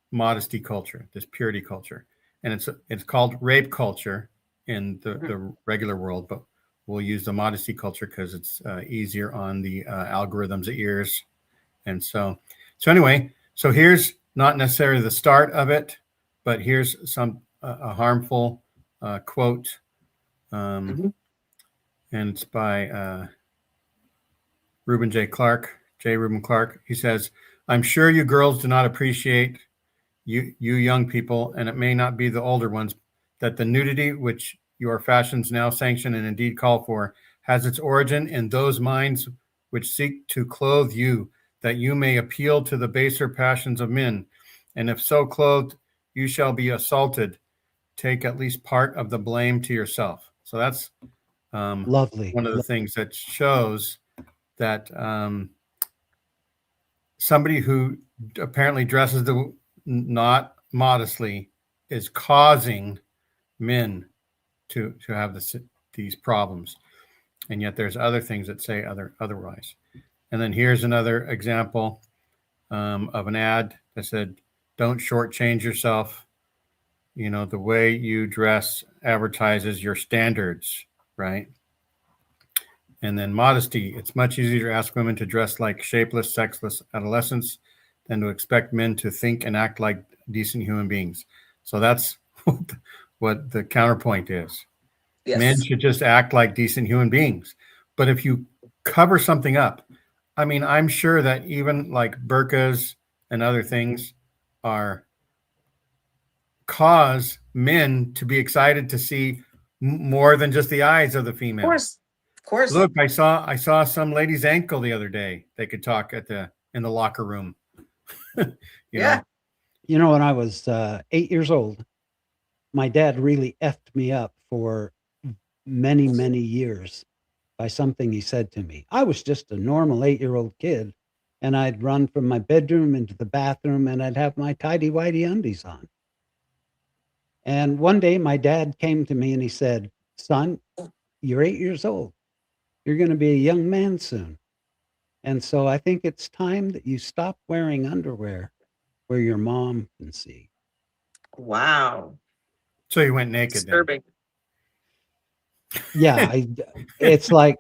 modesty culture, this purity culture? And it's called rape culture in the regular world, but we'll use the modesty culture because it's easier on the algorithms' ears. And so anyway, so here's not necessarily the start of it, but here's a harmful quote, and it's by Reuben J. Reuben Clark. He says, "I'm sure you girls do not appreciate, you young people, and it may not be the older ones, that the nudity which your fashions now sanction and indeed call for has its origin in those minds which seek to clothe you, that you may appeal to the baser passions of men. And if so clothed, you shall be assaulted. Take at least part of the blame to yourself." So that's Lovely. one of the things that shows that somebody who apparently dresses not modestly is causing men to have these problems. And yet there's other things that say otherwise. And then here's another example of an ad that said, "Don't shortchange yourself. The way you dress advertises your standards," right? And then modesty. "It's much easier to ask women to dress like shapeless, sexless adolescents than to expect men to think and act like decent human beings. So that's what the counterpoint is. Men Yes. should just act like decent human beings. But if you cover something up, I mean, I'm sure that even like burqas and other things are cause men to be excited to see more than just the eyes of the Of female. course. Of course. Look, I saw some lady's ankle the other day. They could talk in the locker room. you Yeah. know, You know, when I was 8 years old, my dad really effed me up for many, many years by something he said to me. I was just a normal 8-year-old kid, and I'd run from my bedroom into the bathroom, and I'd have my tidy-whitey undies on. And one day my dad came to me and he said, "Son, you're 8 years old. You're going to be a young man soon. And so I think it's time that you stop wearing underwear where your mom can see." Wow. so you went naked then. Disturbing. Yeah, it's like,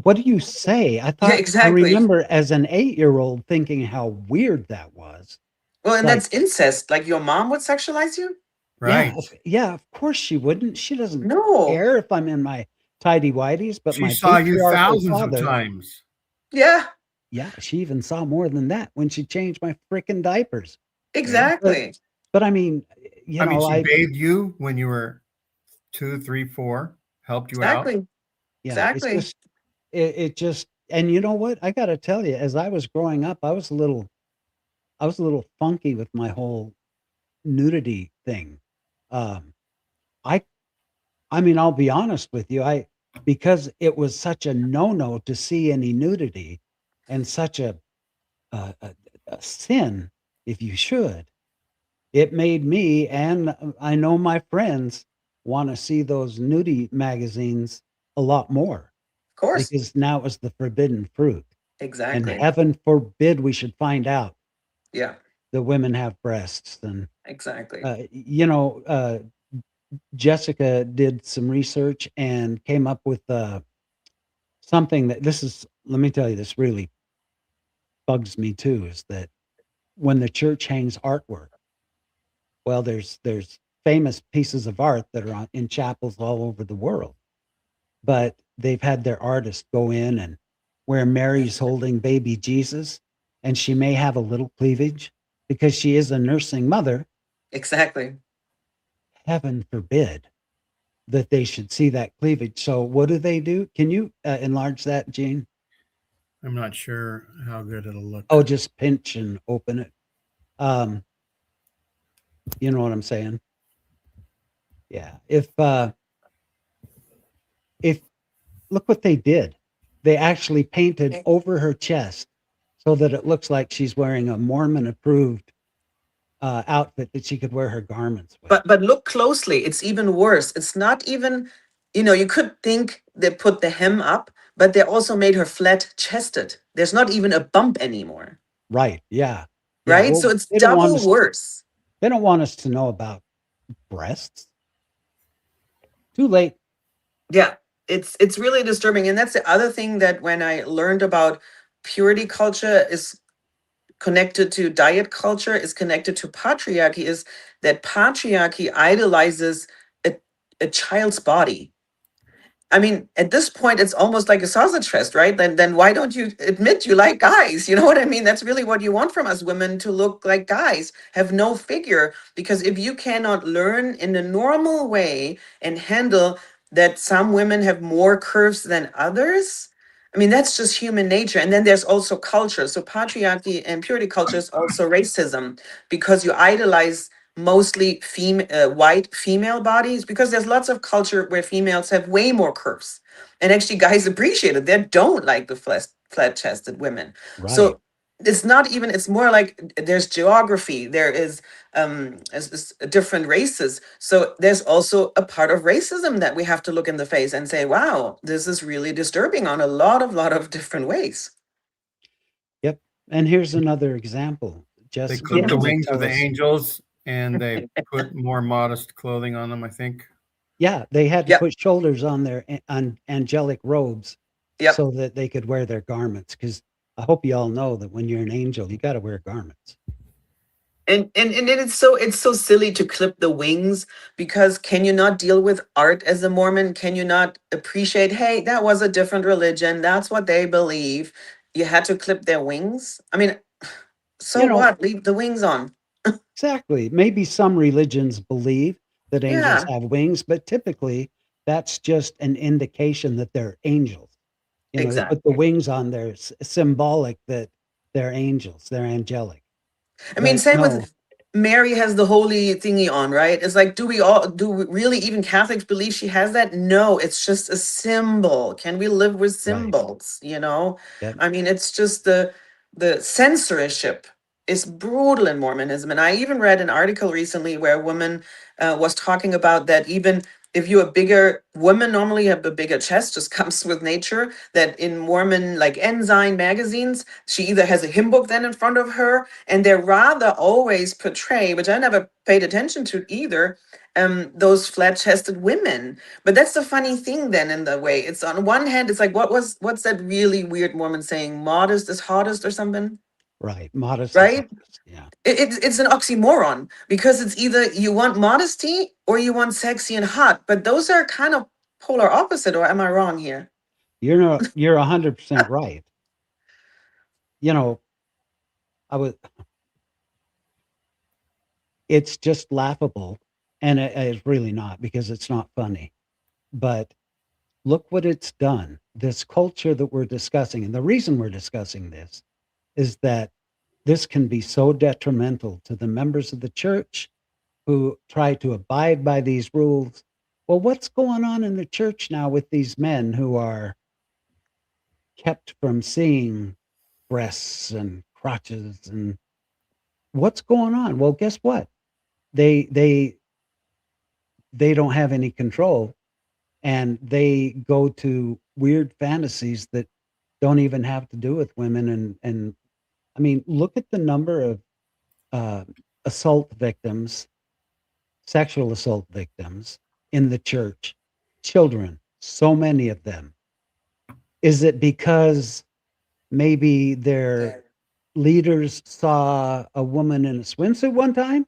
what do you say? I Yeah, thought, I exactly. remember as an 8-year-old thinking how weird that was. Well, and Like, that's incest. Like your mom would sexualize you? Right. yeah, of course she wouldn't. She doesn't No. care if I'm in my tidy whities, but She my saw you patriarchal thousands of father, times. Yeah, yeah, she even saw more than that when she changed my freaking diapers. exactly. But I mean, you I mean, know, she bathed you when you were 2, 3, 4, helped you out. Exactly. yeah, it's Exactly. just, it just, and you know what? I got to tell you, as I was growing up, I was a little funky with my whole nudity thing. Um, I, I mean, I'll be honest with you, because it was such a no-no to see any nudity, and such a, a, a sin if you should. It made me, and I know my friends, want to see those nudie magazines a lot more, Of course. because now it was the forbidden fruit. And Exactly. heaven forbid we should find out Yeah, that women have breasts. And, exactly. you know, Jessica did some research and came up with something that, let me tell you, this really bugs me too, is that when the church hangs artwork, well, there's famous pieces of art that are in chapels all over the world, but they've had their artist go in, and where Mary's holding baby Jesus, and she may have a little cleavage because she is a nursing mother. Exactly. Heaven forbid that they should see that cleavage. So what do? Can you enlarge that, Gene? I'm not sure how good it'll look. Oh, just pinch and open it. You know what I'm saying? Yeah. If look what they did. They actually painted over her chest so that it looks like she's wearing a Mormon approved outfit that she could wear her garments with. But look closely. It's even worse. It's not even, you could think they put the hem up, but they also made her flat chested. There's not even a bump anymore. Right. Yeah. Right? Well, So it's they don't want double us, worse. they don't want us to know about breasts. Too late. Yeah, it's really disturbing. And that's the other thing, that when I learned about purity culture is connected to diet culture, is connected to patriarchy, is that patriarchy idolizes a child's body. I mean, at this point, it's almost like a sausage fest, right? Then why don't you admit you like guys? You know what I mean? That's really what you want from us women, to look like guys, have no figure. Because if you cannot learn in a normal way and handle that some women have more curves than others, I mean, that's just human nature. And then there's also culture. So patriarchy and purity culture is also racism, because you idolize mostly white female bodies, because there's lots of culture where females have way more curves, and actually guys appreciate it. They don't like the flat-chested women. Right. So it's not even, it's more like there's geography, there is different races. So there's also a part of racism that we have to look in the face and say, wow, this is really disturbing on a lot of different ways. Yep. And here's another example. They Jessica, clip the wanted to wings tell of the us- angels and they put more modest clothing on them, I think. Yeah, they had to Yep. put shoulders on their angelic robes Yep. so that they could wear their garments. Because I hope you all know that when you're an angel, you got to wear garments. And it's so silly to clip the wings, because can you not deal with art as a Mormon? Can you not appreciate, hey, that was a different religion, that's what they believe, you had to clip their wings? I mean, so You know, what, leave the wings on. exactly. Maybe some religions believe that angels Yeah, have wings, but typically that's just an indication that they're angels. You know, they put the exactly. wings on there, symbolic that they're angels, they're angelic. I mean, But same no, with Mary has the holy thingy on, right? It's like, do we really, even Catholics believe she has that? No, it's just a symbol. Can we live with right. symbols, you know? Yep. I mean, it's just the censorship is brutal in Mormonism. And I even read an article recently where a woman was talking about that, even if you're a bigger woman, normally have a bigger chest, just comes with nature, that in Mormon, like Ensign magazines, she either has a hymn book then in front of her, and they rather always portray, which I never paid attention to either, those flat-chested women. But that's the funny thing then, in the way. It's on one hand, it's like, what's that really weird Mormon saying? Modest is hottest or something, Right. Modest is right? honest. Yeah. It's an oxymoron, because it's either you want modesty or you want sexy and hot, but those are kind of polar opposite, or am I wrong here? You're 100% right. You know, I was it's just laughable, and it's really not, because it's not funny. But look what it's done. This culture that we're discussing, and the reason we're discussing this is that this can be so detrimental to the members of the church who try to abide by these rules. Well, what's going on in the church now with these men who are kept from seeing breasts and crotches, and what's going on? Well, guess what? They they they don't have any control, and they go to weird fantasies that don't even have to do with women. And I mean, look at the number of uh, assault victims, sexual assault victims in the church, children, so many of them. Is it because maybe their leaders saw a woman in a swimsuit one time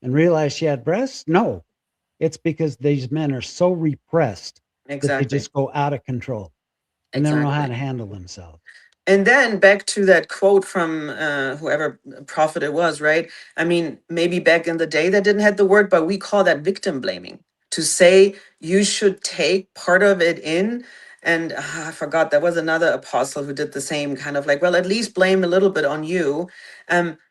and realized she had breasts? No, it's because these men are so repressed that they Exactly. just go out of control and they don't know how Exactly. to handle themselves. And then back to that quote from whoever prophet it was, right? I mean, maybe back in the day that didn't have the word, but we call that victim blaming. To say you should take part of it in. And I forgot, there was another apostle who did the same kind of like, well, at least blame a little bit on you.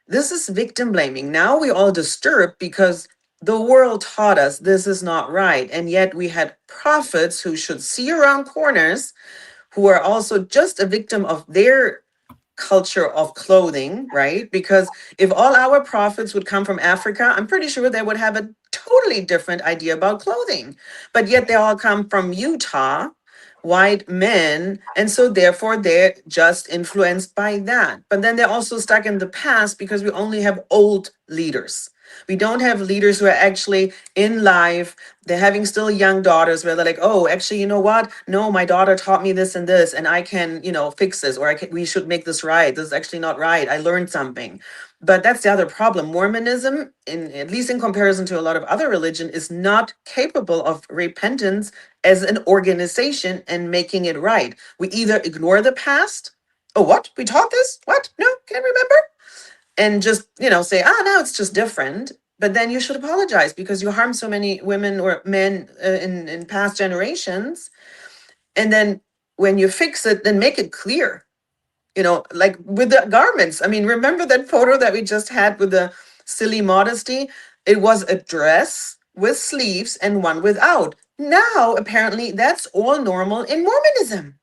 This is victim blaming. Now we all disturbed because the world taught us this is not right. And yet we had prophets who should see around corners, who are also just a victim of their culture of clothing, right? Because if all our prophets would come from Africa, I'm pretty sure they would have a totally different idea about clothing. But yet they all come from Utah, white men, and so therefore they're just influenced by that. But then they're also stuck in the past because we only have old leaders. We don't have leaders who are actually in life. They're having still young daughters where they're like, oh, actually, you know what? No, my daughter taught me this and this, and I can, fix this, or we should make this right. This is actually not right. I learned something. But that's the other problem. Mormonism, at least in comparison to a lot of other religion, is not capable of repentance as an organization and making it right. We either ignore the past. Oh, what? We taught this? What? No, can't remember. And just, say, no, it's just different. But then you should apologize because you harmed so many women or men in past generations. And then when you fix it, then make it clear, like with the garments. I mean, remember that photo that we just had with the silly modesty? It was a dress with sleeves and one without. Now, apparently, that's all normal in Mormonism.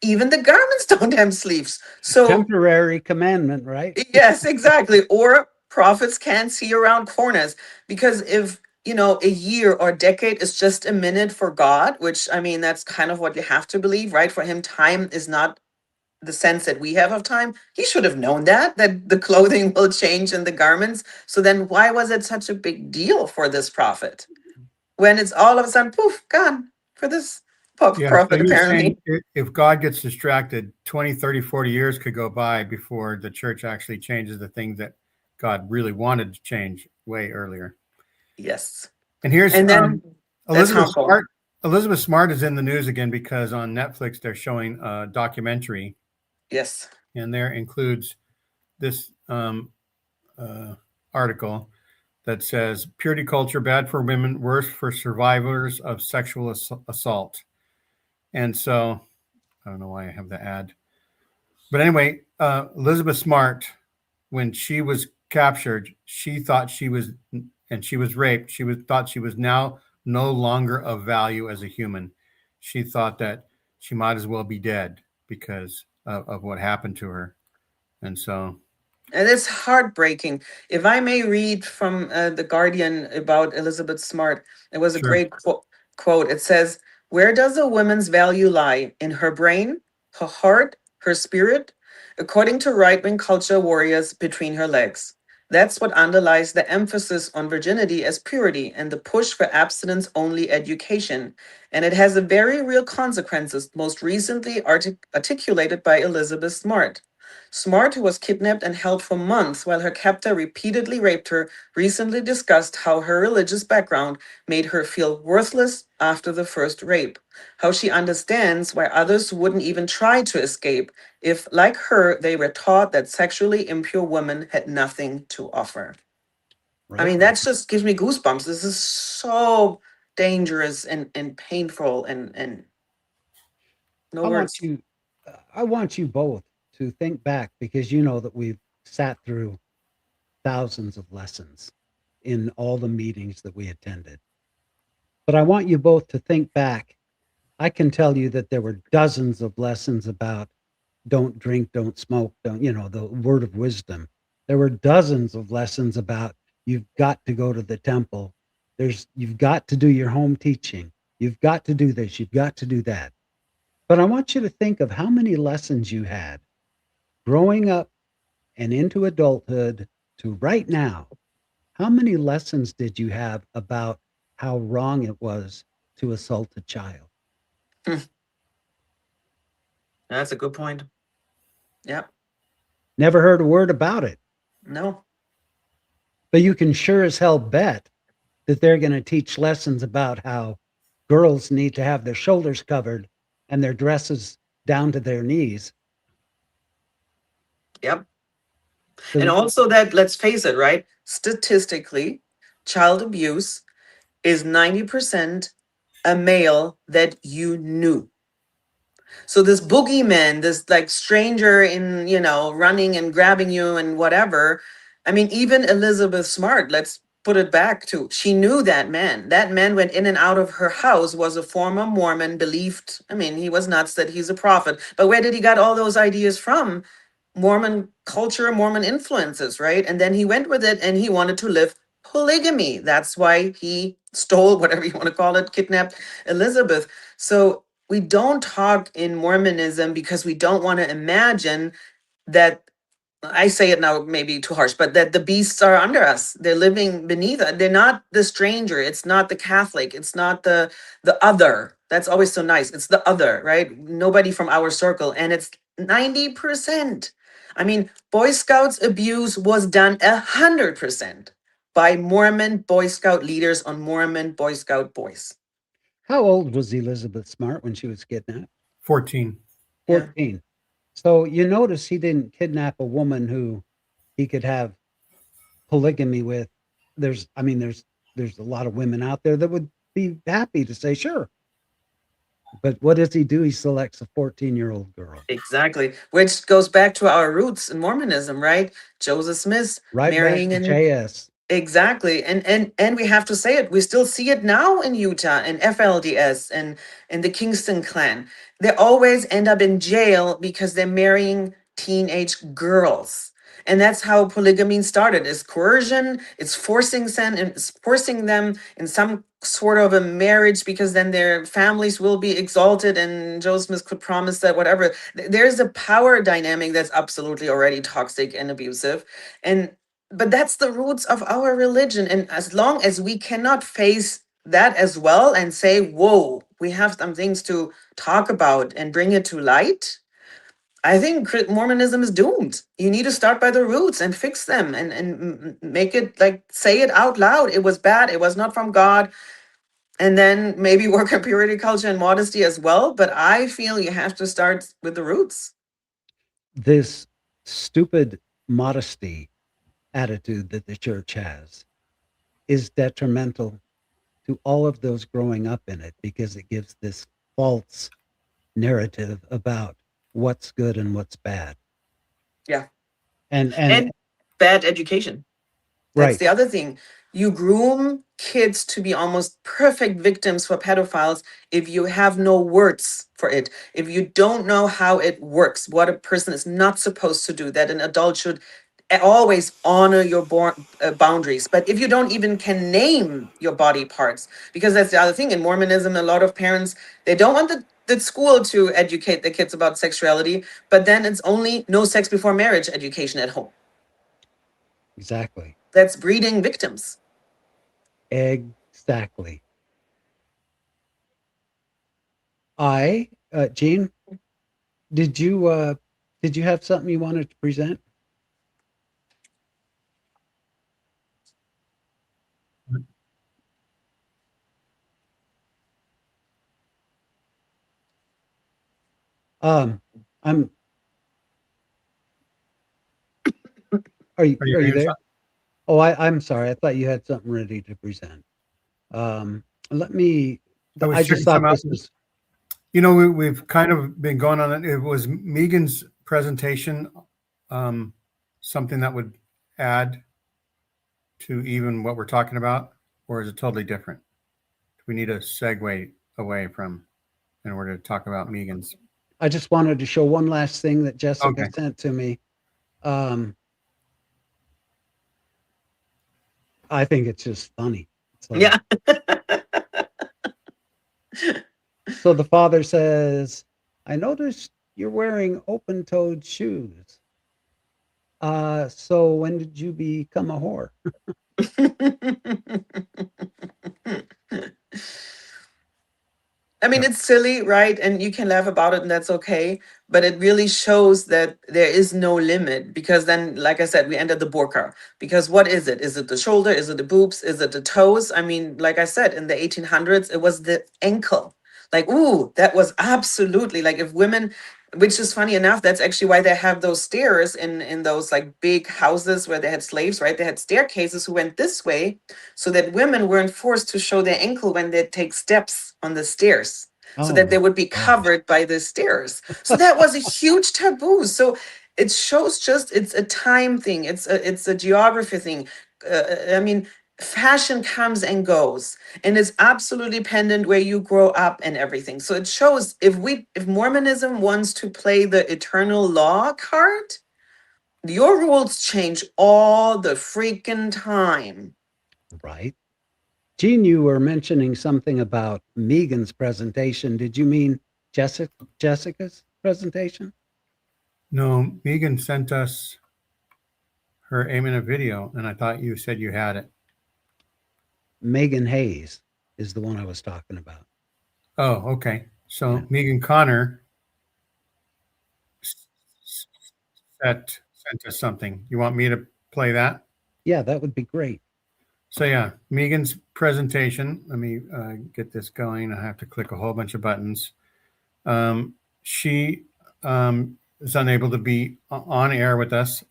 Even the garments don't have sleeves. So Temporary commandment, right? yes, exactly. Or prophets can't see around corners, because if, a year or decade is just a minute for God, which I mean, that's kind of what you have to believe, right? For him, time is not the sense that we have of time. He should have known that the clothing will change and the garments. So then why was it such a big deal for this prophet when it's all of a sudden, poof, gone for this Yeah, so prophet, you're apparently. saying if God gets distracted, 20, 30, 40 years could go by before the church actually changes the things that God really wanted to change way earlier. Yes. And here's And then that's Elizabeth harmful. Smart. Elizabeth Smart is in the news again because on Netflix they're showing a documentary, Yes. and there includes this article that says purity culture bad for women, worse for survivors of sexual assault. And so I don't know why I have the ad, but anyway, Elizabeth Smart, when she was captured, she thought she was, and she was raped. Thought she was now no longer of value as a human. She thought that she might as well be dead because of what happened to her. And so, And it's heartbreaking. If I may read from The Guardian about Elizabeth Smart, it was a sure. great quote. It says, "Where does a woman's value lie? In her brain, her heart, her spirit? According to right wing culture warriors, between her legs. That's what underlies the emphasis on virginity as purity and the push for abstinence only education. And it has a very real consequences, most recently articulated by Elizabeth Smart. Smart, who was kidnapped and held for months while her captor repeatedly raped her, recently discussed how her religious background made her feel worthless after the first rape. How she understands why others wouldn't even try to escape if, like her, they were taught that sexually impure women had nothing to offer." I mean, that just gives me goosebumps. This is so dangerous and painful and no I words. I want you both to think back because you know that we've sat through thousands of lessons in all the meetings that we attended. But I want you both to think back. I can tell you that there were dozens of lessons about don't drink, don't smoke, don't, the word of wisdom. There were dozens of lessons about you've got to go to the temple. You've got to do your home teaching. You've got to do this. You've got to do that. But I want you to think of how many lessons you had growing up and into adulthood to right now. How many lessons did you have about how wrong it was to assault a child? That's a good point. Yep. Never heard a word about it. No. But you can sure as hell bet that they're going to teach lessons about how girls need to have their shoulders covered and their dresses down to their knees. Yep. So And also that, let's face it, right? Statistically, child abuse is 90% a male that you knew. So this boogeyman, this like stranger in, running and grabbing you and whatever. I mean, even Elizabeth Smart, let's put it back to, she knew that man. That man went in and out of her house, was a former Mormon, believed, I mean, he was nuts that he's a prophet. But where did he got all those ideas from? Mormon culture, Mormon influences, right? And then he went with it and he wanted to live polygamy. That's why he stole, whatever you want to call it, kidnapped Elizabeth. So we don't talk in Mormonism because we don't want to imagine that, I say it now maybe too harsh, but that the beasts are under us. They're living beneath us. They're not the stranger. It's not the Catholic. It's not the other. That's always so nice. It's the other, right? Nobody from our circle. And it's 90%. I mean, Boy Scouts abuse was done 100% by Mormon Boy Scout leaders on Mormon Boy Scout boys. how old was Elizabeth Smart when she was kidnapped? 14. 14. So you notice he didn't kidnap a woman who he could have polygamy with. There's a lot of women out there that would be happy to say sure. But what does he do? He selects a 14-year-old girl. Exactly. Which goes back to our roots in Mormonism, right? Joseph Smith Right marrying back to an JS. exactly. And we have to say it. We still see it now in Utah and FLDS and the Kingston clan. They always end up in jail because they're marrying teenage girls. And that's how polygamy started. It's coercion, it's forcing them in some sort of a marriage because then their families will be exalted and Joe Smith could promise that whatever. There's a power dynamic that's absolutely already toxic and abusive. But that's the roots of our religion. And as long as we cannot face that as well and say, whoa, we have some things to talk about and bring it to light, I think Mormonism is doomed. You need to start by the roots and fix them and make it, like, say it out loud. It was bad. It was not from God. And then maybe work on purity culture and modesty as well. But I feel you have to start with the roots. This stupid modesty attitude that the church has is detrimental to all of those growing up in it, because it gives this false narrative about what's good and what's bad. Yeah. And bad education. That's right. the other thing. You groom kids to be almost perfect victims for pedophiles if you have no words for it. If you don't know how it works, what a person is not supposed to do, that an adult should always honor your boundaries. But if you don't even can name your body parts, because that's the other thing in Mormonism, a lot of parents, they don't want the school to educate the kids about sexuality, but then it's only no sex before marriage education at home. Exactly. That's breeding victims. Exactly. Gene, did you have something you wanted to present? I'm Are you saying there? something? Oh, I'm sorry. I thought you had something ready to present. Let me I was I just checking thought some out. this was You know, we've kind of been going on it. It was Megan's presentation, something that would add to even what we're talking about, or is it totally different? Do we need a segue away from in order to talk about Megan's? I just wanted to show one last thing that Jessica Okay. sent to me. I think it's just funny. It's like, Yeah. so the father says, I noticed you're wearing open-toed shoes. So when did you become a whore? I mean, Yep. it's silly, right? And you can laugh about it, and that's okay. But it really shows that there is no limit, because then, like I said, we enter the burqa. Because what is it? Is it the shoulder? Is it the boobs? Is it the toes? I mean, like I said, in the 1800s, it was the ankle. Like, ooh, that was absolutely like, if women, which is funny enough, that's actually why they have those stairs in those like big houses where they had slaves, right? They had staircases who went this way, so that women weren't forced to show their ankle when they take steps on the stairs, so Oh that they my would be God. covered by the stairs. So that was a huge taboo. So it shows just, it's a time thing. It's a geography thing. I mean, fashion comes and goes, and it's absolutely dependent where you grow up and everything. So it shows, if Mormonism wants to play the eternal law card, your rules change all the freaking time. Right. Gene, you were mentioning something about Megan's presentation. Did you mean Jessica's presentation? No, Megan sent us her aim in a video, and I thought you said you had it. Megan Hayes is the one I was talking about. Oh, okay. So Yeah. Megan Connor sent us something. You want me to play that? Yeah, that would be great. So yeah, Megan's presentation. Let me get this going. I have to click a whole bunch of buttons. She is unable to be on air with us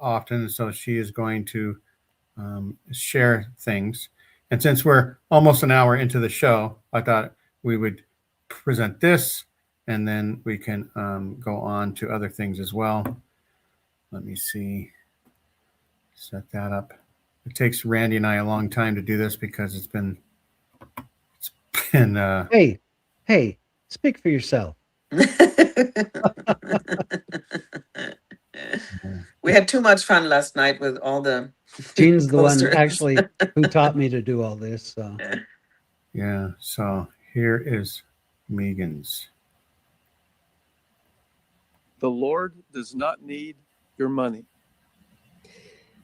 often, so she is going to share things. And since we're almost an hour into the show, I thought we would present this, and then we can go on to other things as well. Let me see. Set that up. It takes Randy and I a long time to do this because it's been Hey, speak for yourself. We had too much fun last night with all the Gene's the one posters. actually who taught me to do all this. So yeah. So here is Megan's. The Lord does not need your money.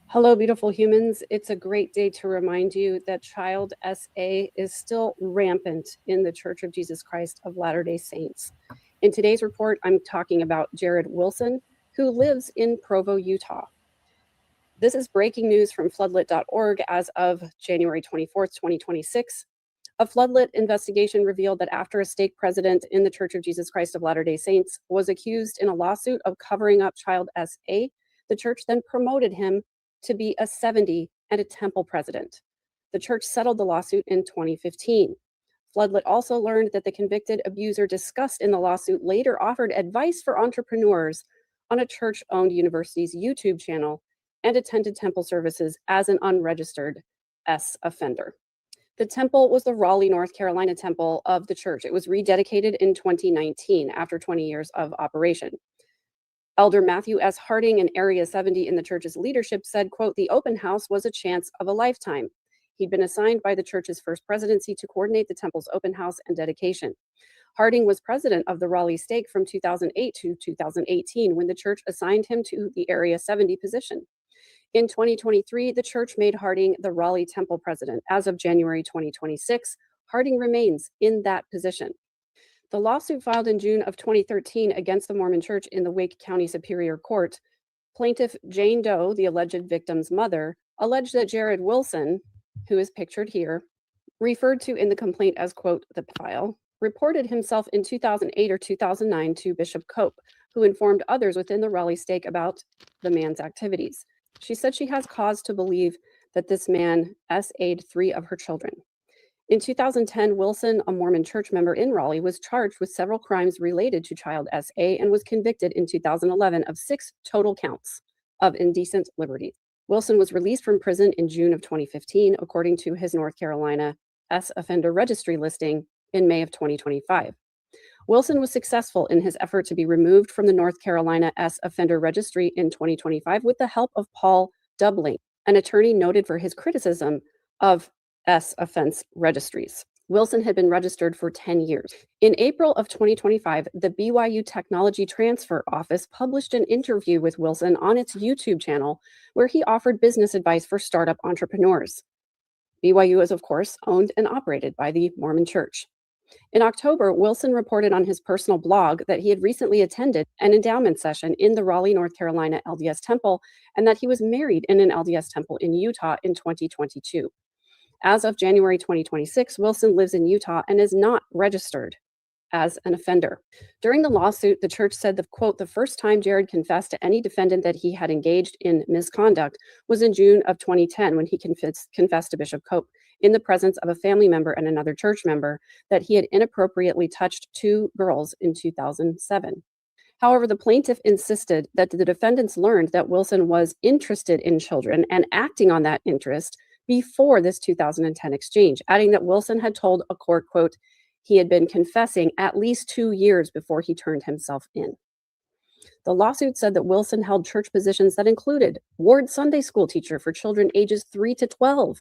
Hello, beautiful humans. It's a great day to remind you that child SA is still rampant in the Church of Jesus Christ of Latter-day Saints. In today's report, I'm talking about Jared Wilson, who lives in Provo, Utah. This is breaking news from floodlit.org as of January 24th, 2026. A Floodlit investigation revealed that after a stake president in the Church of Jesus Christ of Latter-day Saints was accused in a lawsuit of covering up child SA, the church then promoted him to be a 70 and a temple president. The church settled the lawsuit in 2015. Floodlit also learned that the convicted abuser discussed in the lawsuit later offered advice for entrepreneurs on a church-owned university's YouTube channel and attended temple services as an unregistered S offender. The temple was the Raleigh, North Carolina temple of the church. It was rededicated in 2019 after 20 years of operation. Elder Matthew S. Harding in Area 70 in the church's leadership said, quote, "The open house was a chance of a lifetime." He'd been assigned by the church's first presidency to coordinate the temple's open house and dedication. Harding was president of the Raleigh stake from 2008 to 2018 when the church assigned him to the Area 70 position. In 2023, the church made Harding the Raleigh Temple president. As of January 2026, Harding remains in that position. The lawsuit filed in June of 2013 against the Mormon Church in the Wake County Superior Court, plaintiff Jane Doe, the alleged victim's mother, alleged that Jared Wilson, who is pictured here, referred to in the complaint as, quote, the pedophile, reported himself in 2008 or 2009 to Bishop Cope, who informed others within the Raleigh stake about the man's activities. She said she has cause to believe that this man SA'd 3 of her children. In 2010, Wilson, a Mormon church member in Raleigh, was charged with several crimes related to child SA and was convicted in 2011 of 6 total counts of indecent liberty. Wilson was released from prison in June of 2015, according to his North Carolina S offender registry listing in May of 2025. Wilson was successful in his effort to be removed from the North Carolina S offender registry in 2025 with the help of Paul Dubling, an attorney noted for his criticism of S offense registries. Wilson had been registered for 10 years. In April of 2025, the BYU Technology Transfer Office published an interview with Wilson on its YouTube channel where he offered business advice for startup entrepreneurs. BYU is, of course, owned and operated by the Mormon Church. In October, Wilson reported on his personal blog that he had recently attended an endowment session in the Raleigh, North Carolina LDS Temple and that he was married in an LDS temple in Utah in 2022. As of January 2026, Wilson lives in Utah and is not registered as an offender. During the lawsuit, the church said that, quote, the first time Jared confessed to any defendant that he had engaged in misconduct was in June of 2010 when he confessed to Bishop Cope in the presence of a family member and another church member that he had inappropriately touched 2 girls in 2007. However, the plaintiff insisted that the defendants learned that Wilson was interested in children and acting on that interest before this 2010 exchange, adding that Wilson had told a court, quote, he had been confessing at least 2 years before he turned himself in. The lawsuit said that Wilson held church positions that included ward Sunday school teacher for children ages 3 to 12,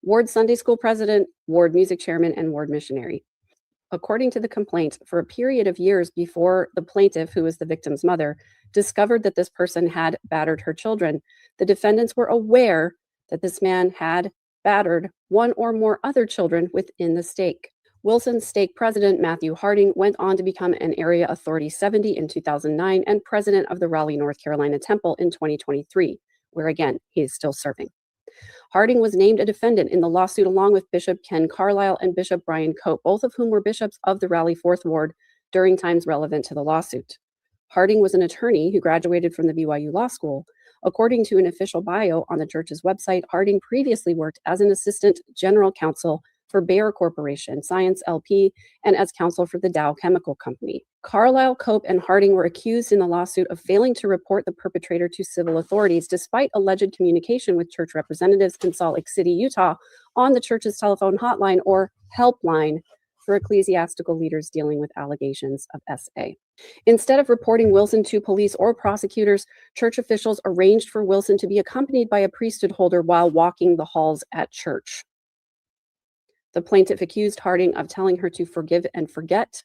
ward Sunday school president, ward music chairman, and ward missionary. According to the complaint, for a period of years before the plaintiff, who was the victim's mother, discovered that this person had battered her children, the defendants were aware that this man had battered 1 or more other children within the stake. Wilson's stake president, Matthew Harding, went on to become an Area Authority 70 in 2009 and president of the Raleigh, North Carolina Temple in 2023, where again, he is still serving. Harding was named a defendant in the lawsuit along with Bishop Ken Carlisle and Bishop Brian Cope, both of whom were bishops of the Raleigh 4th Ward during times relevant to the lawsuit. Harding was an attorney who graduated from the BYU Law School. According to an official bio on the church's website, Harding previously worked as an assistant general counsel for Bayer Corporation, Science LP, and as counsel for the Dow Chemical Company. Carlisle, Cope, and Harding were accused in the lawsuit of failing to report the perpetrator to civil authorities despite alleged communication with church representatives in Salt Lake City, Utah, on the church's telephone hotline or helpline for ecclesiastical leaders dealing with allegations of SA. Instead of reporting Wilson to police or prosecutors, church officials arranged for Wilson to be accompanied by a priesthood holder while walking the halls at church. The plaintiff accused Harding of telling her to forgive and forget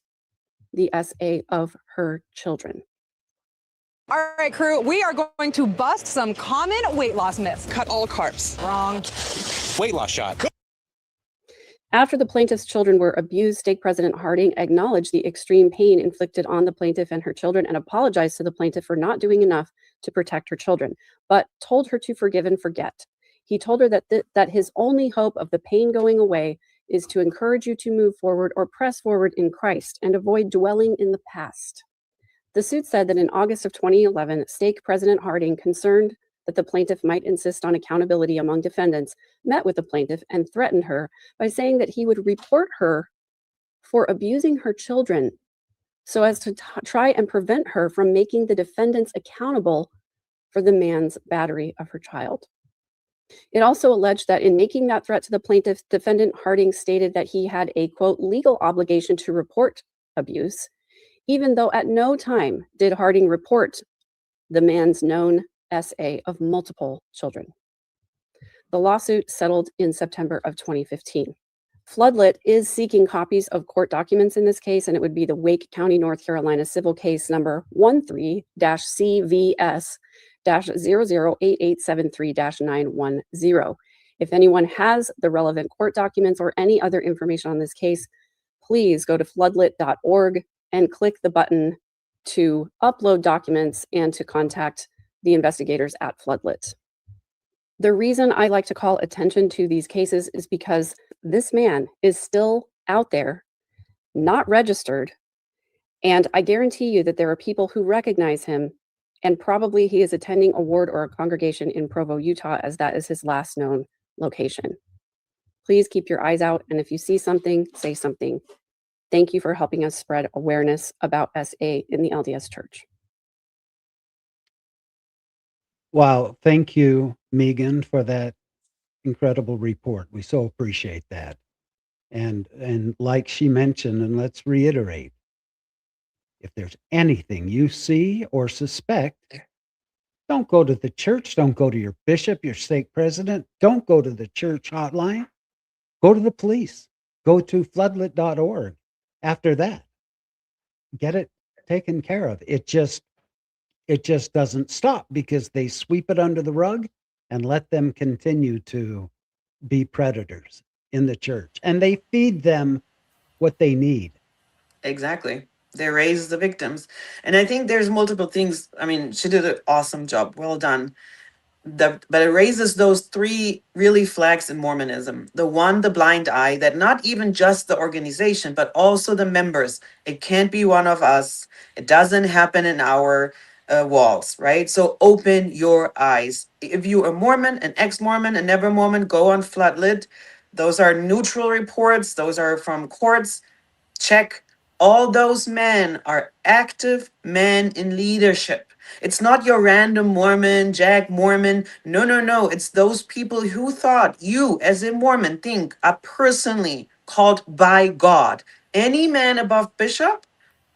the SA of her children. All right, crew, we are going to bust some common weight loss myths. Cut all carbs. Wrong. Weight loss shot. After the plaintiff's children were abused, Stake President Harding acknowledged the extreme pain inflicted on the plaintiff and her children and apologized to the plaintiff for not doing enough to protect her children, but told her to forgive and forget. He told her that his only hope of the pain going away is to encourage you to move forward or press forward in Christ and avoid dwelling in the past. The suit said that in August of 2011, Stake President Harding, concerned that the plaintiff might insist on accountability among defendants, met with the plaintiff and threatened her by saying that he would report her for abusing her children so as to try and prevent her from making the defendants accountable for the man's battery of her child. It also alleged that in making that threat to the plaintiff, defendant Harding stated that he had a, quote, legal obligation to report abuse, even though at no time did Harding report the man's known SA of multiple children. The lawsuit settled in September of 2015. Floodlit is seeking copies of court documents in this case, and it would be the Wake County, North Carolina civil case number 13-CVS-008873-910. If anyone has the relevant court documents or any other information on this case, please go to floodlit.org and click the button to upload documents and to contact the investigators at Floodlit. The reason I like to call attention to these cases is because this man is still out there, not registered, and I guarantee you that there are people who recognize him, and probably he is attending a ward or a congregation in Provo, Utah, as that is his last known location. Please keep your eyes out, and if you see something, say something. Thank you for helping us spread awareness about SA in the LDS Church. Wow. Thank you, Megan, for that incredible report. We so appreciate that. And like she mentioned, and let's reiterate, if there's anything you see or suspect, don't go to the church. Don't go to your bishop, your stake president. Don't go to the church hotline. Go to the police. Go to floodlit.org. After that, get it taken care of. It just doesn't stop because they sweep it under the rug and let them continue to be predators in the church. And they feed them what they need. Exactly. They raise the victims. And I think there's multiple things. I mean, she did an awesome job. Well done. But it raises those three really flags in Mormonism. The one, the blind eye, that not even just the organization, but also the members. It can't be one of us. It doesn't happen in our walls, right? So open your eyes. If you are Mormon, an ex-Mormon, a never Mormon, go on Floodlit. Those are neutral reports. Those are from courts. Check. All those men are active men in leadership. It's not your random Mormon, Jack Mormon. No, no, no. It's those people who thought you, as a Mormon, think are personally called by God. Any man above bishop,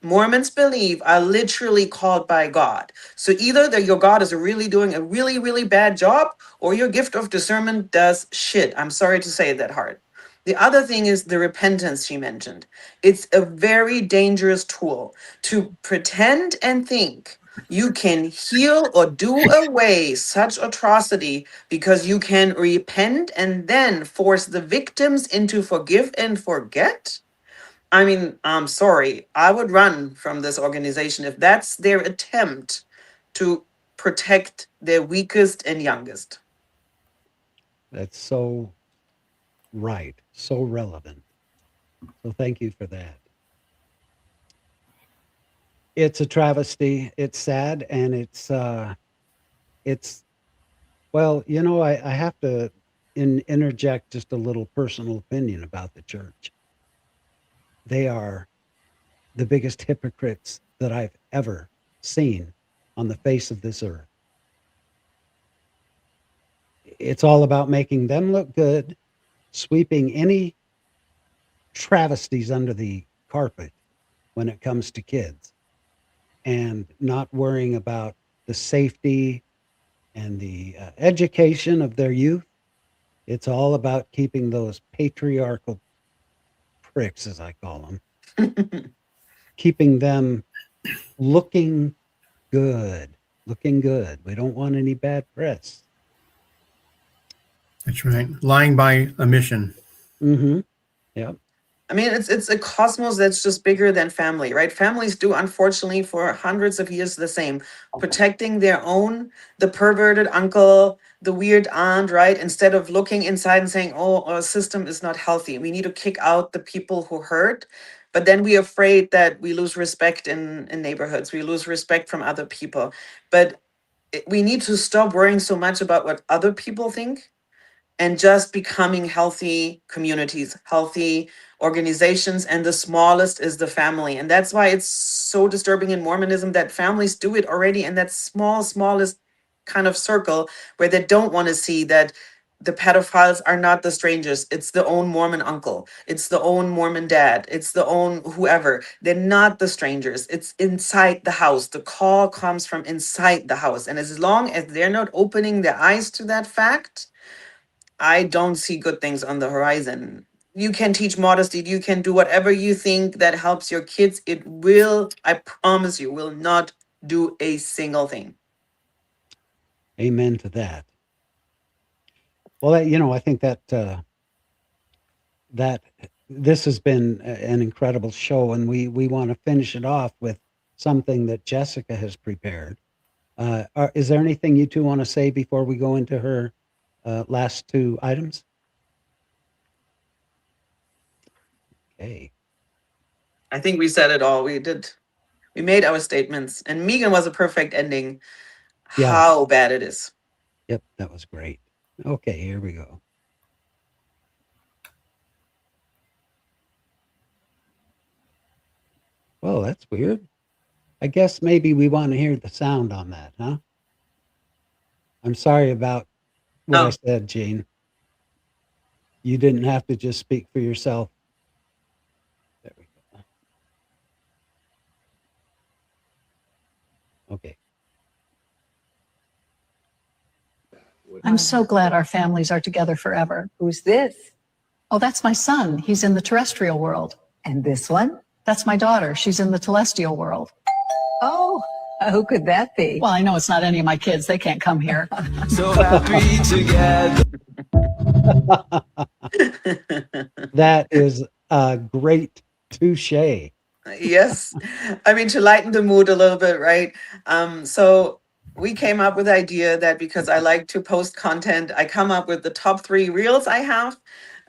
Mormons believe, are literally called by God. So either that your God is really doing a really, really bad job, or your gift of discernment does shit. I'm sorry to say it that hard. The other thing is the repentance she mentioned. It's a very dangerous tool to pretend and think you can heal or do away such atrocity because you can repent and then force the victims into forgive and forget. I mean, I'm sorry. I would run from this organization if that's their attempt to protect their weakest and youngest. That's so right, so relevant. So thank you for that. It's a travesty. It's sad, and it's well, you know, I have to interject just a little personal opinion about the church. They are the biggest hypocrites that I've ever seen on the face of this earth. It's all about making them look good, sweeping any travesties under the carpet when it comes to kids, and not worrying about the safety and the education of their youth. It's all about keeping those patriarchal pricks, as I call them, keeping them looking good. looking good. We don't want any bad press. That's right. Lying by omission. Mm-hmm. Yep. I mean, it's a cosmos that's just bigger than family, right? Families do, unfortunately, for hundreds of years the same, protecting their own, the perverted uncle, the weird aunt, right? Instead of looking inside and saying, oh, our system is not healthy. We need to kick out the people who hurt. But then we're afraid that we lose respect in neighborhoods. We lose respect from other people. But we need to stop worrying so much about what other people think and just becoming healthy communities, healthy organizations. And the smallest is the family. And that's why it's so disturbing in Mormonism that families do it already in that smallest kind of circle where they don't want to see that the pedophiles are not the strangers. It's the own Mormon uncle. It's the own Mormon dad. It's the own whoever. They're not the strangers. It's inside the house. The call comes from inside the house. And as long as they're not opening their eyes to that fact, I don't see good things on the horizon. You can teach modesty, you can do whatever you think that helps your kids. It will, I promise you, will not do a single thing. Amen to that. Well, I think that that this has been an incredible show, and we want to finish it off with something that Jessica has prepared. Is there anything you two want to say before we go into her last two items? Okay. I think we said it all. We made our statements, and Megan was a perfect ending. Yeah. How bad it is. Yep, that was great. Okay, here we go. Well, that's weird. I guess maybe we want to hear the sound on that, huh? I'm sorry about what I said, Gene. You didn't have to just speak for yourself. There we go. Okay. I'm so glad our families are together forever. Who's this? Oh, that's my son. He's in the terrestrial world. And this one? That's my daughter. She's in the telestial world. Oh, who could that be? Well, I know it's not any of my kids. They can't come here. So happy together. That is a great touche. Yes. I mean, to lighten the mood a little bit, right? So we came up with the idea that because I like to post content, I come up with the top 3 reels I have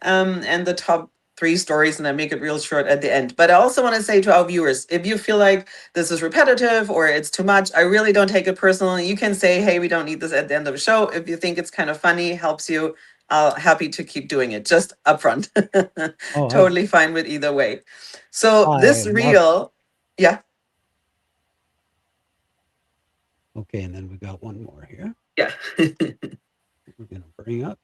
and the top 3 stories, and I make it real short at the end. But I also want to say to our viewers, if you feel like this is repetitive or it's too much, I really don't take it personally. You can say, hey, we don't need this at the end of the show. If you think it's kind of funny, helps you, happy to keep doing it, just upfront. Totally fine with either way. So this reel, yeah. Okay, and then we got one more here. Yeah. We're going to bring up.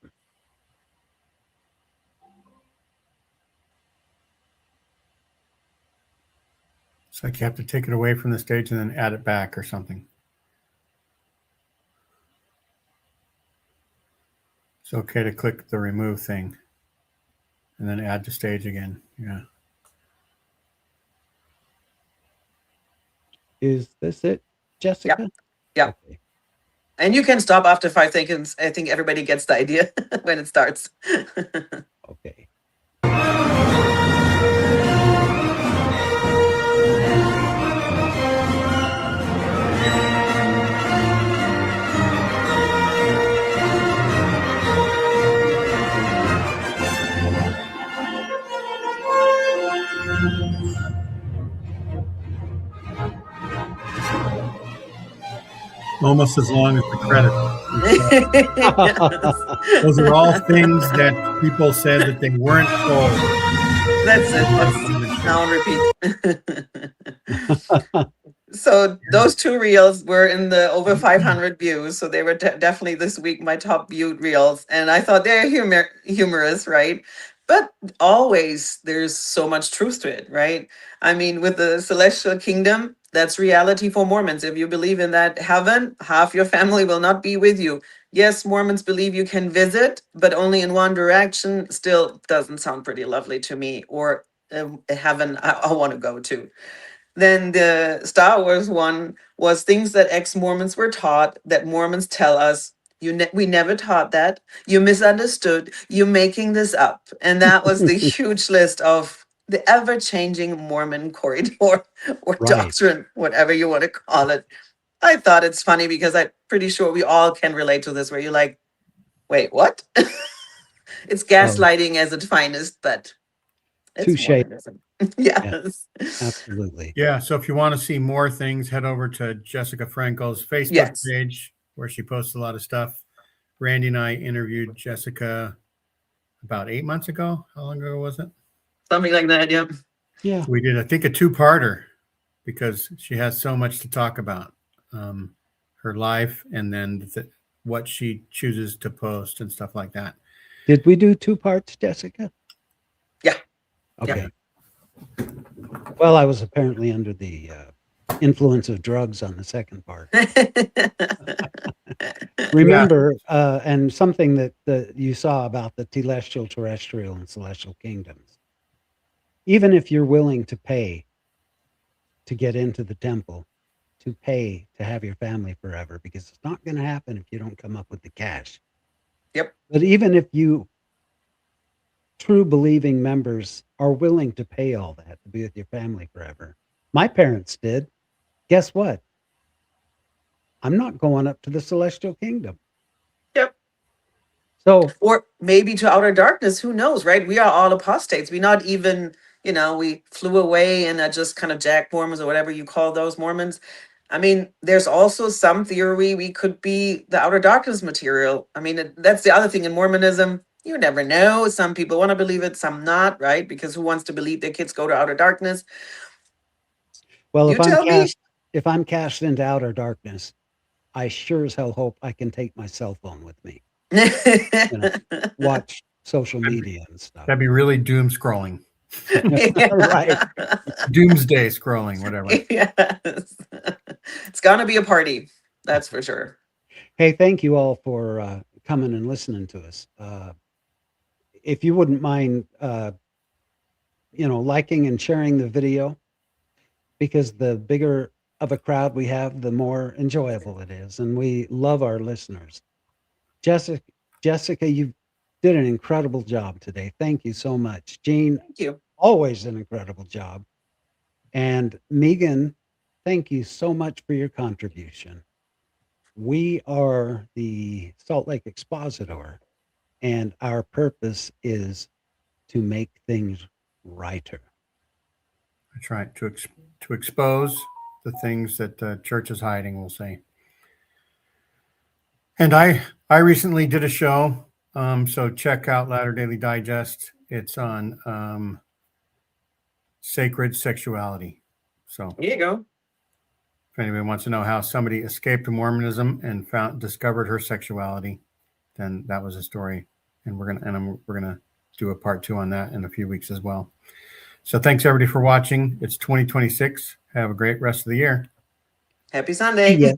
It's like you have to take it away from the stage and then add it back or something. It's okay to click the remove thing and then add to stage again. Yeah. Is this it, Jessica? Yeah. Okay. And you can stop after 5 seconds. I think everybody gets the idea when it starts. Okay. Almost as long as the credit. Those are all things that people said that they weren't told. That's it. Now repeat. So those 2 reels were in the over 500 views. So they were definitely this week my top viewed reels. And I thought they're humorous, right? But always there's so much truth to it, right? I mean, with the celestial kingdom, that's reality for Mormons. If you believe in that heaven, half your family will not be with you. Yes, Mormons believe you can visit, but only in one direction. Still doesn't sound pretty lovely to me, or a heaven I want to go to. Then the Star Wars one was things that ex-Mormons were taught that Mormons tell us we never taught that. You misunderstood. You're making this up. And that was the huge list of the ever-changing Mormon corridor or Right. doctrine, whatever you want to call it. I thought it's funny because I'm pretty sure we all can relate to this, where you're like, wait, what? It's gaslighting as its finest, but it's Touche. Mormonism. Yes. Absolutely. Yeah. So if you want to see more things, head over to Jessica Frankel's Facebook Yes. page where she posts a lot of stuff. Randy and I interviewed Jessica about 8 months ago. How long ago was it? Something like that. Yep. Yeah. We did, I think, a two-parter because she has so much to talk about. Her life and then what she chooses to post and stuff like that. Did we do 2 parts, Jessica? Yeah. Okay. Well, I was apparently under the influence of drugs on the second part. Remember, and something that you saw about the celestial, terrestrial, and celestial kingdoms. Even if you're willing to pay to get into the temple, to pay to have your family forever, because it's not going to happen if you don't come up with the cash. Yep. But even if you true believing members are willing to pay all that to be with your family forever, my parents did. Guess what? I'm not going up to the celestial kingdom. Yep. So, or maybe to outer darkness. Who knows, right? We are all apostates. We're not even, we flew away and are just kind of Jack Mormons or whatever you call those Mormons. I mean, there's also some theory we could be the outer darkness material. I mean, that's the other thing in Mormonism. You never know. Some people want to believe it, some not, right? Because who wants to believe their kids go to outer darkness? well, You tell me. if I'm cast into outer darkness, I sure as hell hope I can take my cell phone with me. Watch social media and stuff. That'd be really doom scrolling. Right. Doomsday scrolling, whatever. Yes. It's gonna be a party. That's for sure. Hey, thank you all for coming and listening to us. If you wouldn't mind, liking and sharing the video, because the bigger of a crowd we have, the more enjoyable it is. And we love our listeners. Jessica, you did an incredible job today. Thank you so much. Jean, Thank you. always an incredible job. And Megan, thank you so much for your contribution. We are the Salt Lake Expositor, and our purpose is to make things righter. That's right. To expose the things that the church is hiding, we'll say. And I recently did a show, so check out Latter Daily Digest. It's on sacred sexuality. So There you go. if anybody wants to know how somebody escaped Mormonism and discovered her sexuality, then that was a story. And we're gonna do a part 2 on that in a few weeks as well. So thanks everybody for watching. It's 2026. Have a great rest of the year. Happy Sunday. Yeah.